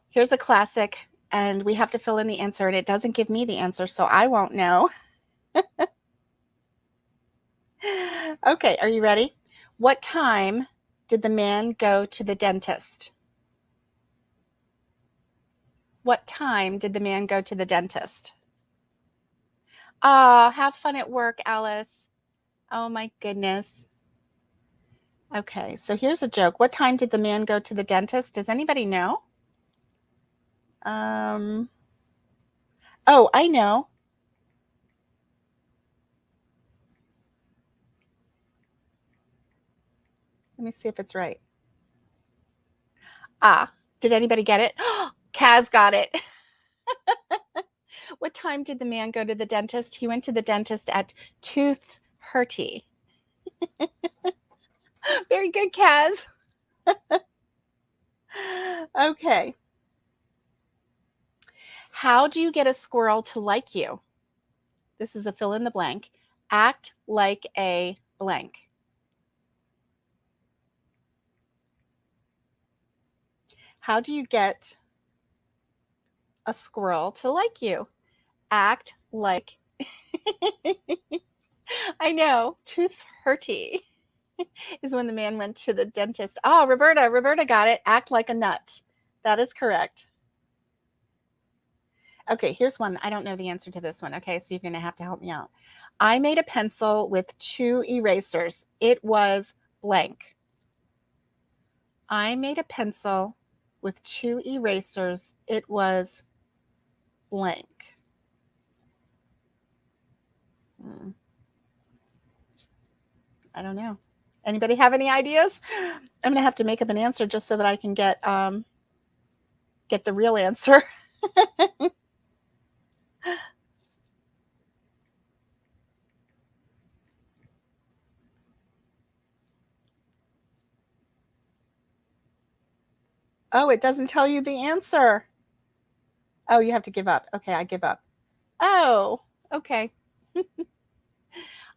Here's a classic, and we have to fill in the answer, and it doesn't give me the answer, so I won't know. Okay, are you ready? What time did the man go to the dentist? What time did the man go to the dentist? Ah, have fun at work, Alice. Oh my goodness. Okay, so here's a joke. What time did the man go to the dentist? Does anybody know? Oh, I know. Let me see if it's right. Ah, did anybody get it? Kaz got it. What time did the man go to the dentist? He went to the dentist at 2:30. Very good, Kaz. Okay. How do you get a squirrel to like you? This is a fill in the blank. Act like a blank. How do you get a squirrel to like you? Act like I know, 2:30 is when the man went to the dentist. Oh, Roberta got it. Act like a nut. That is correct. Okay, here's one. I don't know the answer to this one. Okay, so you're going to have to help me out. I made a pencil with 2 erasers. It was blank. I made a pencil with 2 erasers. It was blank. I don't know. Anybody have any ideas? I'm going to have to make up an answer just so that I can get the real answer. Oh, it doesn't tell you the answer. Oh, you have to give up. Okay, I give up. Oh, Okay.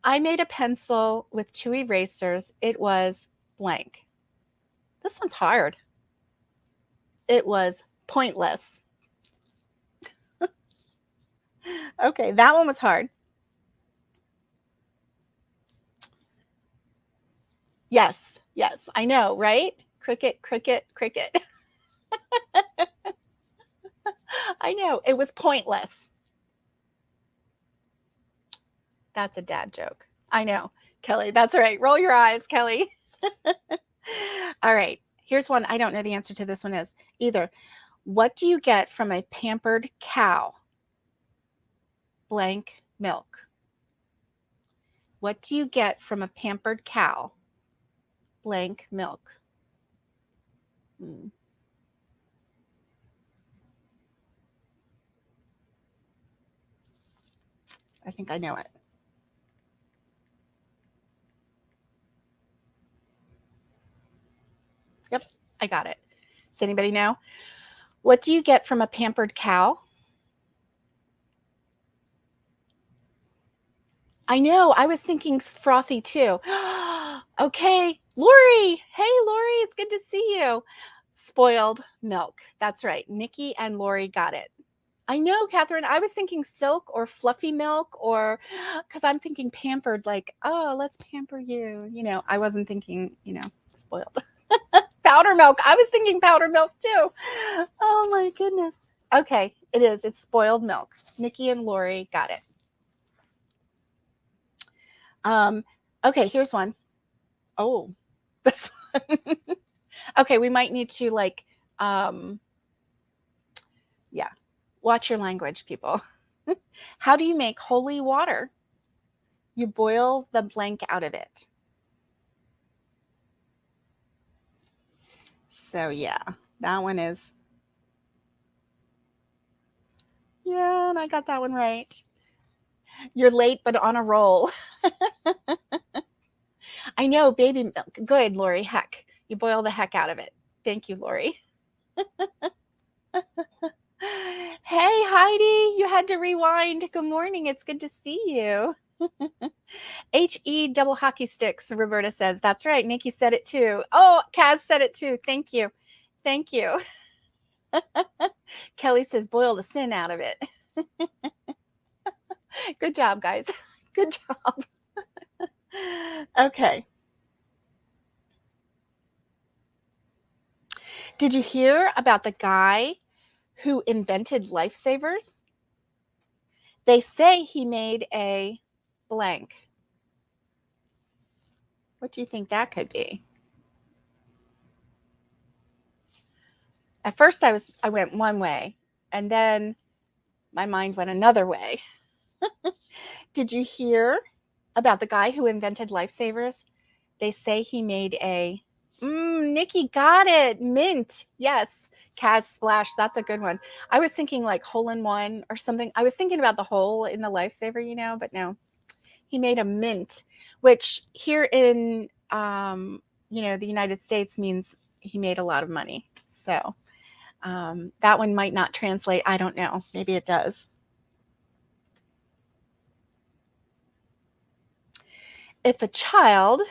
I made a pencil with 2 erasers. It was blank. This one's hard. It was pointless. Okay, that one was hard. Yes, yes, I know, right? Cricket, cricket, cricket. I know, it was pointless. That's a dad joke. I know, Kelly. That's right. Roll your eyes, Kelly. All right. Here's one. I don't know the answer to this one is either. What do you get from a pampered cow? Blank milk. What do you get from a pampered cow? Blank milk. I think I know it. Yep, I got it. Does anybody know? What do you get from a pampered cow? I know. I was thinking frothy too. Okay. Lori. Hey, Lori. It's good to see you. Spoiled milk. That's right. Nikki and Lori got it. I know, Catherine. I was thinking silk or fluffy milk, or because I'm thinking pampered, like, oh, let's pamper you. I wasn't thinking, spoiled. Powder milk. I was thinking powder milk too. Oh my goodness. Okay, it is. It's spoiled milk. Nikki and Lori got it. Okay, here's one. Oh, this one. Okay, we might need to yeah, watch your language, people. How do you make holy water? You boil the blank out of it. So yeah, that one is, yeah, and I got that one right. You're late, but on a roll. I know, baby milk. Good, Lori. Heck, you boil the heck out of it. Thank you, Lori. Hey, Heidi, you had to rewind. Good morning. It's good to see you. HE double hockey sticks, Roberta says. That's right. Nikki said it too. Oh, Kaz said it too. Thank you. Thank you. Kelly says, boil the sin out of it. Good job, guys. Good job. Okay. Did you hear about the guy who invented lifesavers? They say he made a blank. What do you think that could be? At first I went one way, and then my mind went another way. Did you hear about the guy who invented lifesavers? They say he made a Nikki got it. Mint. Yes. Kaz Splash. That's a good one. I was thinking like hole in one or something. I was thinking about the hole in the lifesaver, but no. He made a mint, which here in the United States means he made a lot of money. So that one might not translate. I don't know. Maybe it does. If a child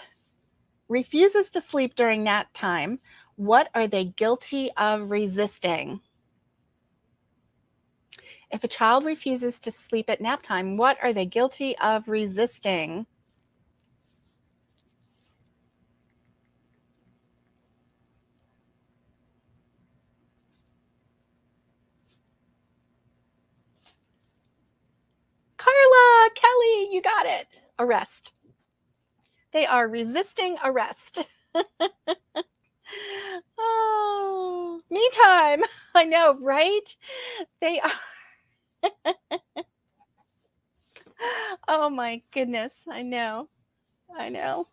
refuses to sleep during nap time, what are they guilty of resisting? If a child refuses to sleep at nap time, what are they guilty of resisting? Carla, Kelly, you got it. Arrest. They are resisting arrest. Oh, me time. I know, right? They are. Oh my goodness. I know. I know.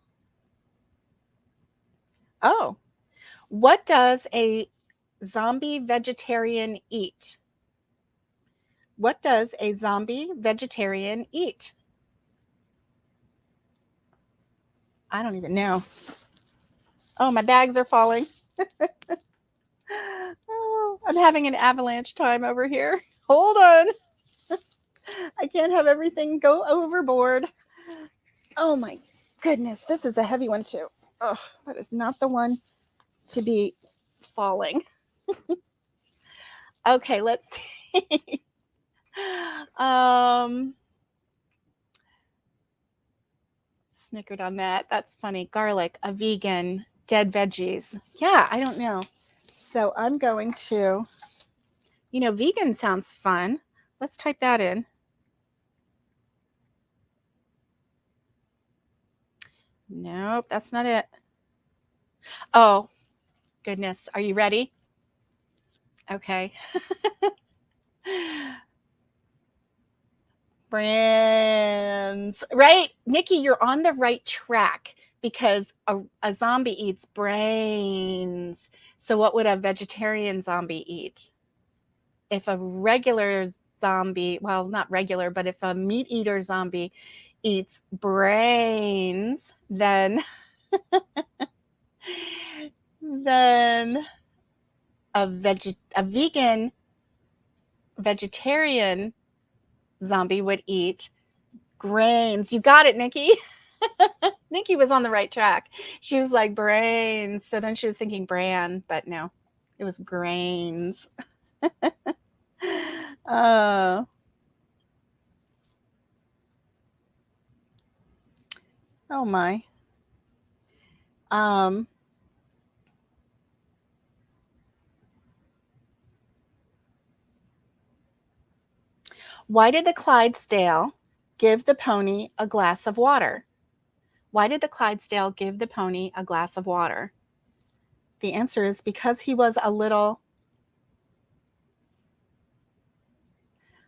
Oh, what does a zombie vegetarian eat? What does a zombie vegetarian eat? I don't even know. Oh, my bags are falling. Oh, I'm having an avalanche time over here. Hold on. I can't have everything go overboard. Oh my goodness, this is a heavy one too. Oh, that is not the one to be falling. Okay, let's see. Snickered on that. That's funny. Garlic, a vegan, dead veggies. Yeah, I don't know. So I'm going to, vegan sounds fun. Let's type that in. Nope, that's not it. Oh, goodness. Are you ready? Okay. Brands. Right? Nikki, you're on the right track because a zombie eats brains. So what would a vegetarian zombie eat? If a regular zombie, well, not regular, but if a meat eater zombie eats brains, then a vegan vegetarian zombie would eat grains. You got it, Nikki. Nikki was on the right track. She was like brains. So then she was thinking bran, but no, it was grains. uh, oh my. Um, why did the Clydesdale give the pony a glass of water? Why did the Clydesdale give the pony a glass of water? The answer is because he was a little.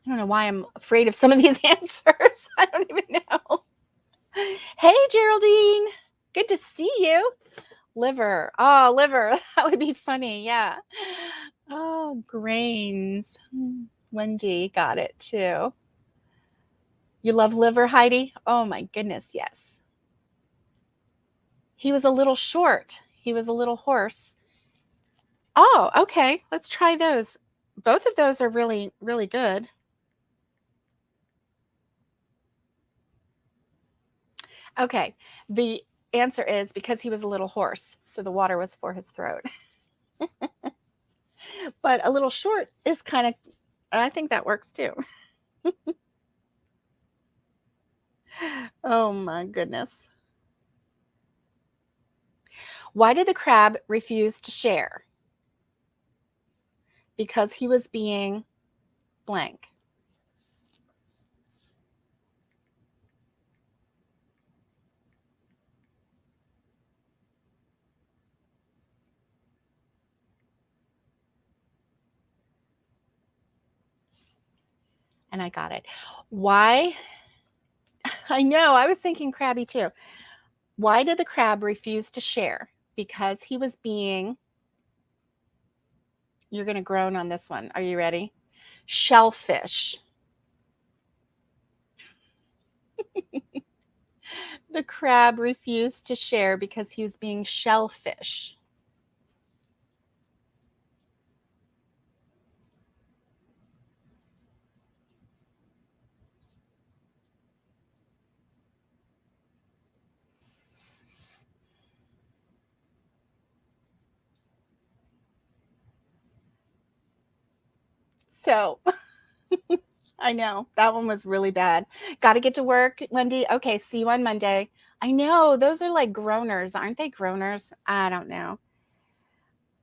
I don't know why I'm afraid of some of these answers. I don't even know. Hey, Geraldine. Good to see you. Liver. Oh, liver. That would be funny. Yeah. Oh, grains. Wendy got it too. You love liver, Heidi? Oh, my goodness. Yes. He was a little short. He was a little horse. Oh, okay. Let's try those. Both of those are really, really good. Okay. The answer is because he was a little hoarse. So the water was for his throat. But a little short is kind of, I think that works too. Oh my goodness. Why did the crab refuse to share? Because he was being blank. And I got it. Why? I know, I was thinking crabby too. Why did the crab refuse to share? Because he was being, you're going to groan on this one. Are you ready? Shellfish. The crab refused to share because he was being shellfish. So I know that one was really bad. Got to get to work, Wendy. Okay, see you on Monday. I know those are like groaners, aren't they? Groaners? I don't know.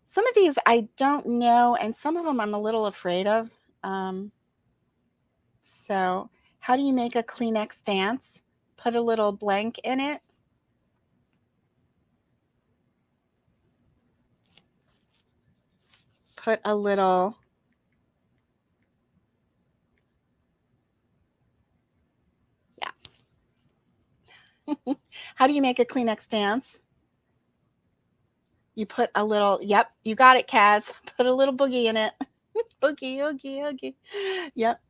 Some of these I don't know, and some of them I'm a little afraid of. Um, so, how do you make a Kleenex dance? Put a little blank in it. Put a little. Yeah. How do you make a Kleenex dance? You put a little. Yep, you got it, Kaz. Put a little boogie in it. Boogie, oogie, oogie. Yep.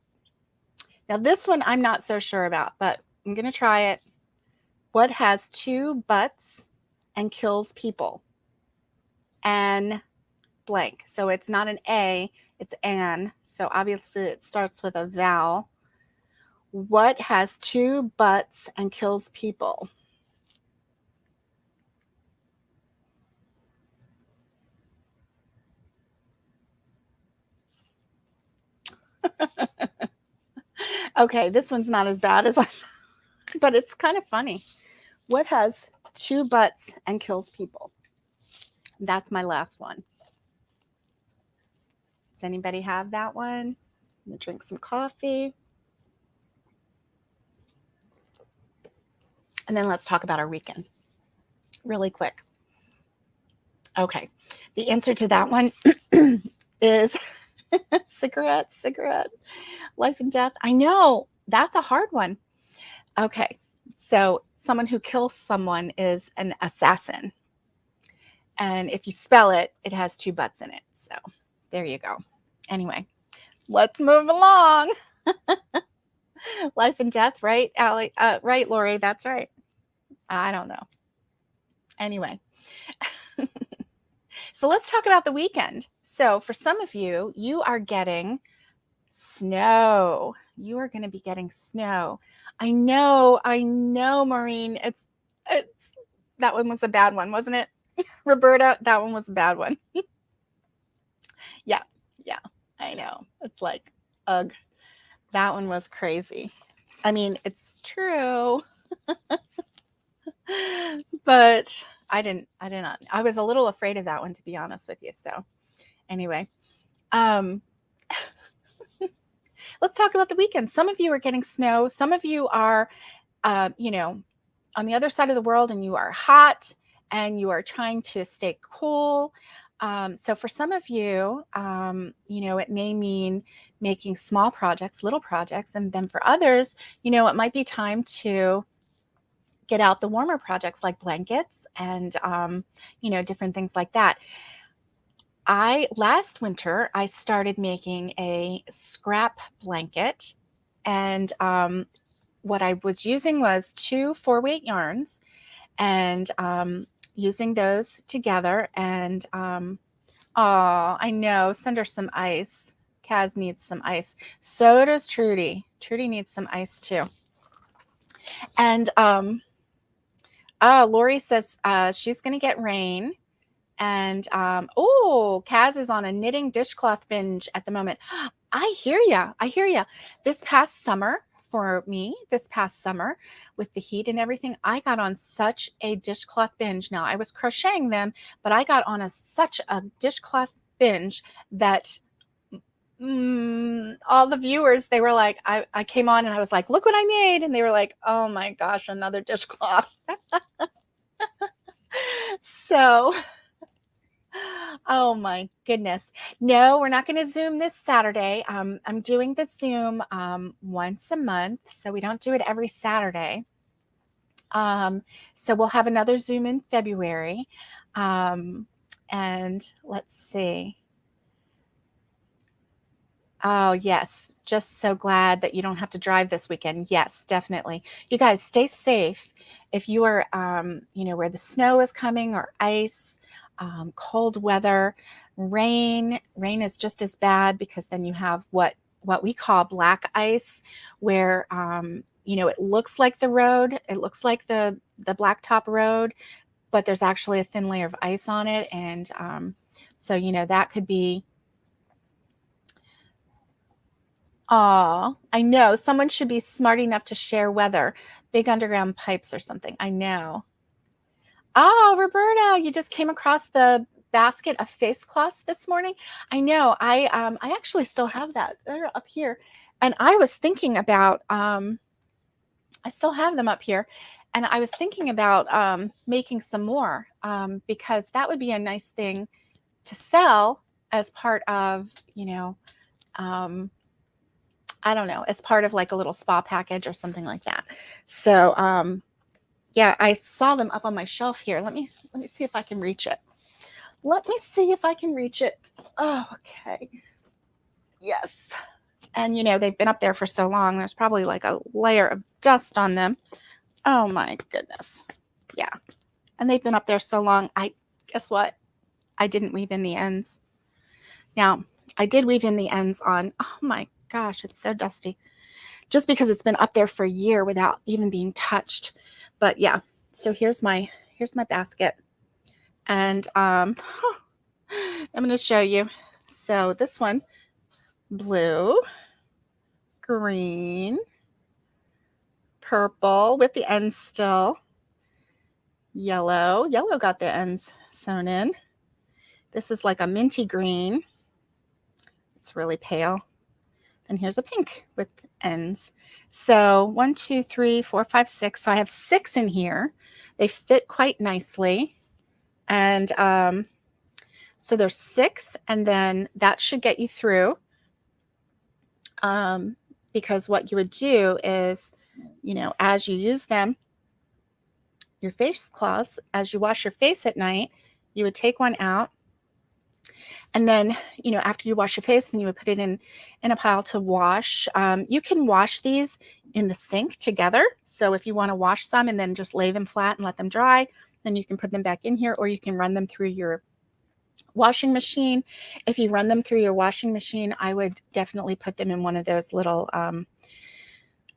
Now, this one I'm not so sure about, but I'm going to try it. What has two butts and kills people? An blank. So it's not an A, it's an. So obviously it starts with a vowel. What has two butts and kills people? Okay, this one's not as bad as I, but it's kind of funny. What has two butts and kills people? That's my last one. Does anybody have that one? I'm gonna drink some coffee. And then let's talk about our weekend really quick. Okay. The answer to that one is cigarette, life and death. I know that's a hard one. Okay. So someone who kills someone is an assassin. And if you spell it, it has two butts in it. So there you go. Anyway, let's move along. Life and death, right, Allie? Right, Lori, that's right. I don't know. Anyway, so let's talk about the weekend. So for some of you, you are getting snow. You are going to be getting snow. I know, Maureen. It's that one was a bad one, wasn't it? Roberta, that one was a bad one. Yeah, I know. It's like, ugh, that one was crazy. I mean, it's true. But I was a little afraid of that one, to be honest with you. So anyway, let's talk about the weekend. Some of you are getting snow. Some of you are, on the other side of the world, and you are hot and you are trying to stay cool. So for some of you, it may mean making small projects, little projects. And then for others, it might be time to get out the warmer projects like blankets and, different things like that. Last winter, I started making a scrap blanket, and what I was using was 2 4-weight yarns, and using those together. And I know, send her some ice. Kaz needs some ice. So does Trudy. Trudy needs some ice too. And Lori says she's going to get rain. And Kaz is on a knitting dishcloth binge at the moment. I hear ya. This past summer, with the heat and everything, I got on such a dishcloth binge. Now, I was crocheting them, but I got on such a dishcloth binge that all the viewers, they were like, I came on and I was like, look what I made. And they were like, oh my gosh, another dishcloth. So, oh my goodness. No, we're not going to Zoom this Saturday. I'm doing the Zoom once a month, so we don't do it every Saturday. So we'll have another Zoom in February. And let's see. Oh, yes. Just so glad that you don't have to drive this weekend. Yes, definitely. You guys stay safe. If you are, where the snow is coming, or ice, cold weather, rain is just as bad, because then you have what we call black ice, where, it looks like the road. It looks like the blacktop road, but there's actually a thin layer of ice on it. And so, that could be, oh, I know. Someone should be smart enough to share weather, big underground pipes or something. I know. Oh, Roberta, you just came across the basket of face cloths this morning. I know. I actually still have that. They're up here. And I was thinking about, I still have them up here. And I was thinking about making some more, because that would be a nice thing to sell as part of, I don't know, as part of like a little spa package or something like that. So, yeah, I saw them up on my shelf here. Let me see if I can reach it. Oh, okay. Yes. And they've been up there for so long. There's probably like a layer of dust on them. Oh my goodness. Yeah. And they've been up there so long. Guess what? I didn't weave in the ends. Now, I did weave in the ends on, oh my gosh, it's so dusty. just because it's been up there for a year without even being touched. But yeah, so here's my basket. And I'm going to show you. So this one, blue, green, purple with the ends still, yellow got the ends sewn in. This is like a minty green. It's really pale. And here's a pink with ends. So 1, 2, 3, 4, 5, 6. So I have 6 in here. They fit quite nicely. And so there's 6, and then that should get you through. Because what you would do is, you know, as you use them, your face cloths, as you wash your face at night, you would take one out. And then, you know, after you wash your face, then you would put it in a pile to wash. You can wash these in the sink together. So if you want to wash some and then just lay them flat and let them dry, then you can put them back in here, or you can run them through your washing machine. If you run them through your washing machine, I would definitely put them in one of those little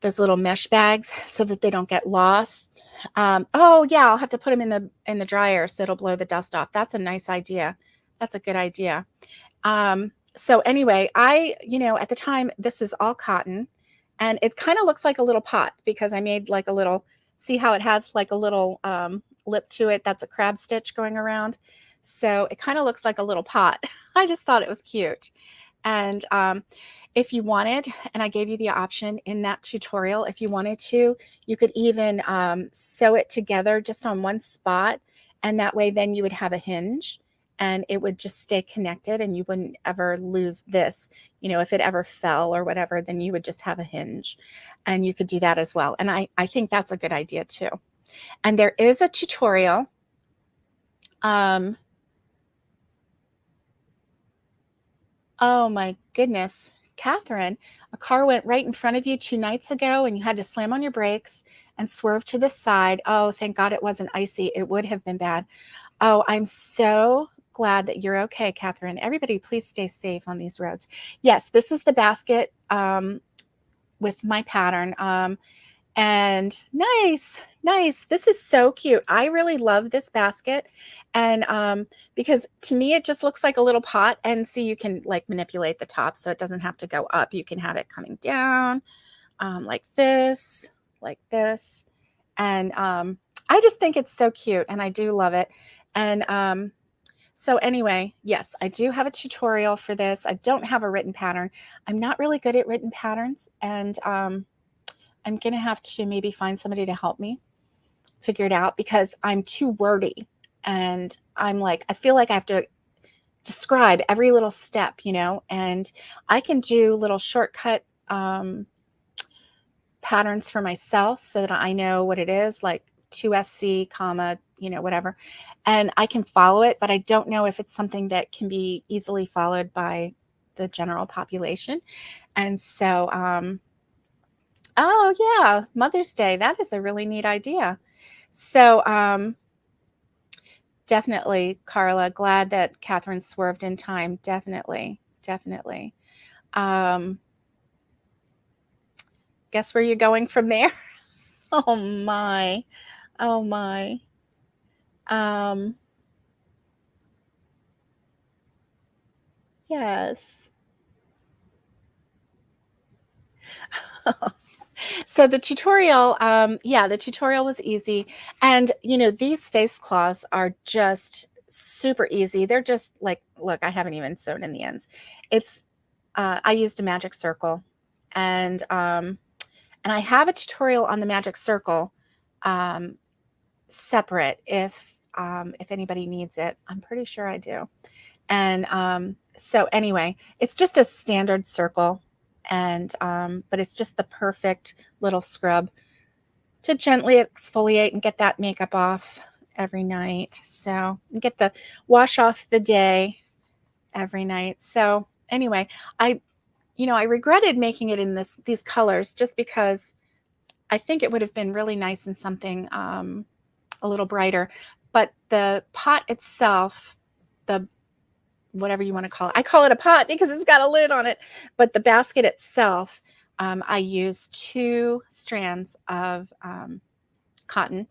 mesh bags so that they don't get lost. Oh yeah, I'll have to put them in the dryer so it'll blow the dust off. That's a nice idea. That's a good idea. So anyway, you know, at the time, this is all cotton, and it kind of looks like a little pot because I made like a little, see how it has like a little lip to it. That's a crab stitch going around. So it kind of looks like a little pot. I just thought it was cute. And if you wanted, and I gave you the option in that tutorial, if you wanted to, you could even sew it together just on one spot. And that way then you would have a hinge and it would just stay connected and you wouldn't ever lose this. You know, if it ever fell or whatever, then you would just have a hinge, and you could do that as well. And I think that's a good idea too. And there is a tutorial. Oh my goodness, Catherine, a car went right in front of you 2 nights ago and you had to slam on your brakes and swerve to the side. Oh, thank God it wasn't icy. It would have been bad. Oh, I'm so glad that you're okay, Catherine. Everybody, please stay safe on these roads. Yes, this is the basket with my pattern. And nice. This is so cute. I really love this basket. And because to me, it just looks like a little pot. And see, you can like manipulate the top so it doesn't have to go up. You can have it coming down like this. And I just think it's so cute and I do love it. And so anyway, yes, I do have a tutorial for this. I don't have a written pattern. I'm not really good at written patterns. And I'm going to have to maybe find somebody to help me figure it out because I'm too wordy. And I'm like, I feel like I have to describe every little step, you know, and I can do little shortcut patterns for myself so that I know what it is, like 2SC, comma, you know, whatever. And I can follow it, but I don't know if it's something that can be easily followed by the general population. And so, oh yeah, Mother's Day. That is a really neat idea. So definitely, Carla, glad that Catherine swerved in time. Definitely. Guess where you're going from there? Oh my. Yes. So the tutorial, the tutorial was easy. And, you know, these face cloths are just super easy. They're just like, look, I haven't even sewn in the ends. I used a magic circle and I have a tutorial on the magic circle separate if anybody needs it. I'm pretty sure I do. And so anyway, it's just a standard circle. And but it's just the perfect little scrub to gently exfoliate and get that makeup off every night. So get the wash off the day every night. So anyway, I regretted making it in these colors just because I think it would have been really nice in something a little brighter. But the pot itself, the whatever you want to call it. I call it a pot because it's got a lid on it. But the basket itself I used 2 strands of cotton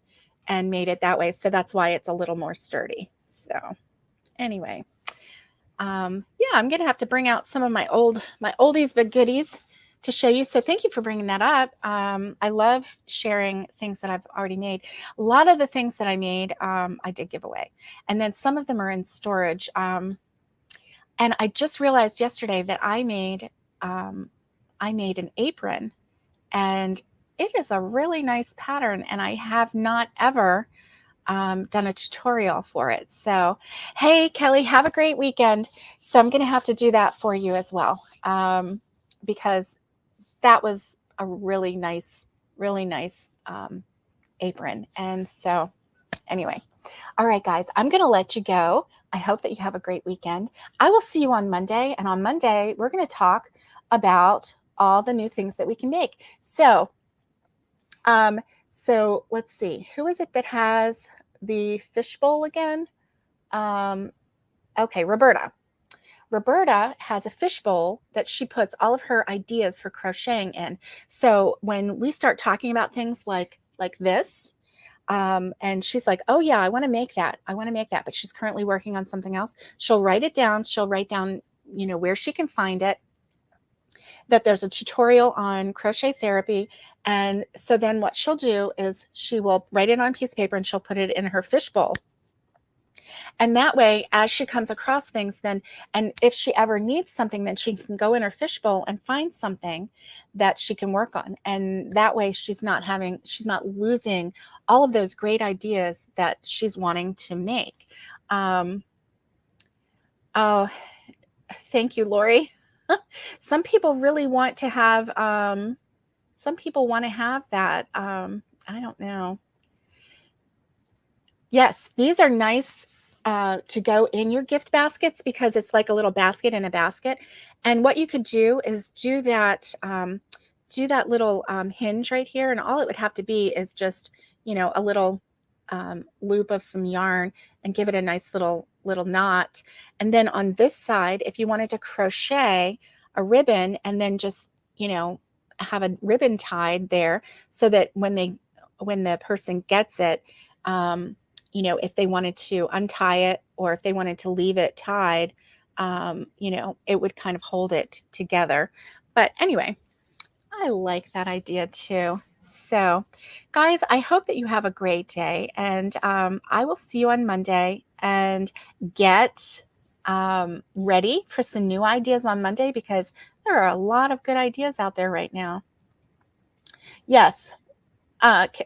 and made it that way. So that's why it's a little more sturdy. So anyway, yeah, I'm going to have to bring out some of my oldies but goodies to show you. So thank you for bringing that up. I love sharing things that I've already made. A lot of the things that I made, I did give away. And then some of them are in storage. And I just realized yesterday that I made an apron, and it is a really nice pattern, and I have not ever done a tutorial for it. So, hey, Kelly, have a great weekend. So I'm going to have to do that for you as well, because that was a really nice apron. And so anyway, all right, guys, I'm going to let you go. I hope that you have a great weekend. I will see you on Monday. And on Monday, we're going to talk about all the new things that we can make. So let's see, who is it that has the fishbowl again? Okay, Roberta. Roberta has a fishbowl that she puts all of her ideas for crocheting in. So when we start talking about things like this, and she's like, oh yeah, I want to make that. But she's currently working on something else. She'll write it down. She'll write down, where she can find it, that there's a tutorial on crochet therapy. And so then what she'll do is she will write it on a piece of paper and she'll put it in her fishbowl. And that way, as she comes across things, then, and if she ever needs something, then she can go in her fishbowl and find something that she can work on. And that way she's not losing all of those great ideas that she's wanting to make. Oh, thank you, Lori. Some people really want to have, that. I don't know. Yes, these are nice to go in your gift baskets because it's like a little basket in a basket. And what you could do is do that little hinge right here. And all it would have to be is just, a little loop of some yarn and give it a nice little knot. And then on this side, if you wanted to crochet a ribbon and then just, have a ribbon tied there so that when the person gets it, if they wanted to untie it or if they wanted to leave it tied, it would kind of hold it together. But anyway, I like that idea too. So, guys, I hope that you have a great day, and I will see you on Monday. And get ready for some new ideas on Monday because there are a lot of good ideas out there right now. Yes.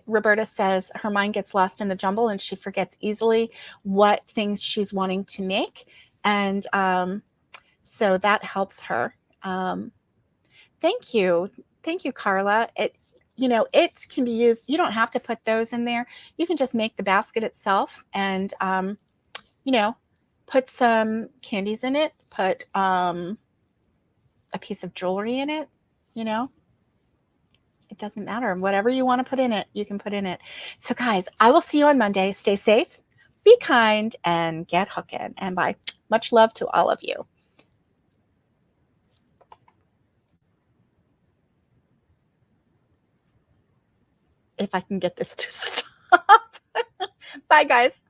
Roberta says her mind gets lost in the jumble and she forgets easily what things she's wanting to make. And so that helps her. Thank you. Thank you, Carla. It can be used. You don't have to put those in there. You can just make the basket itself and, put some candies in it, put a piece of jewelry in it, It doesn't matter. Whatever you want to put in it, you can put in it. So guys, I will see you on Monday. Stay safe, be kind, and get hooking. And bye. Much love to all of you. If I can get this to stop. Bye, guys.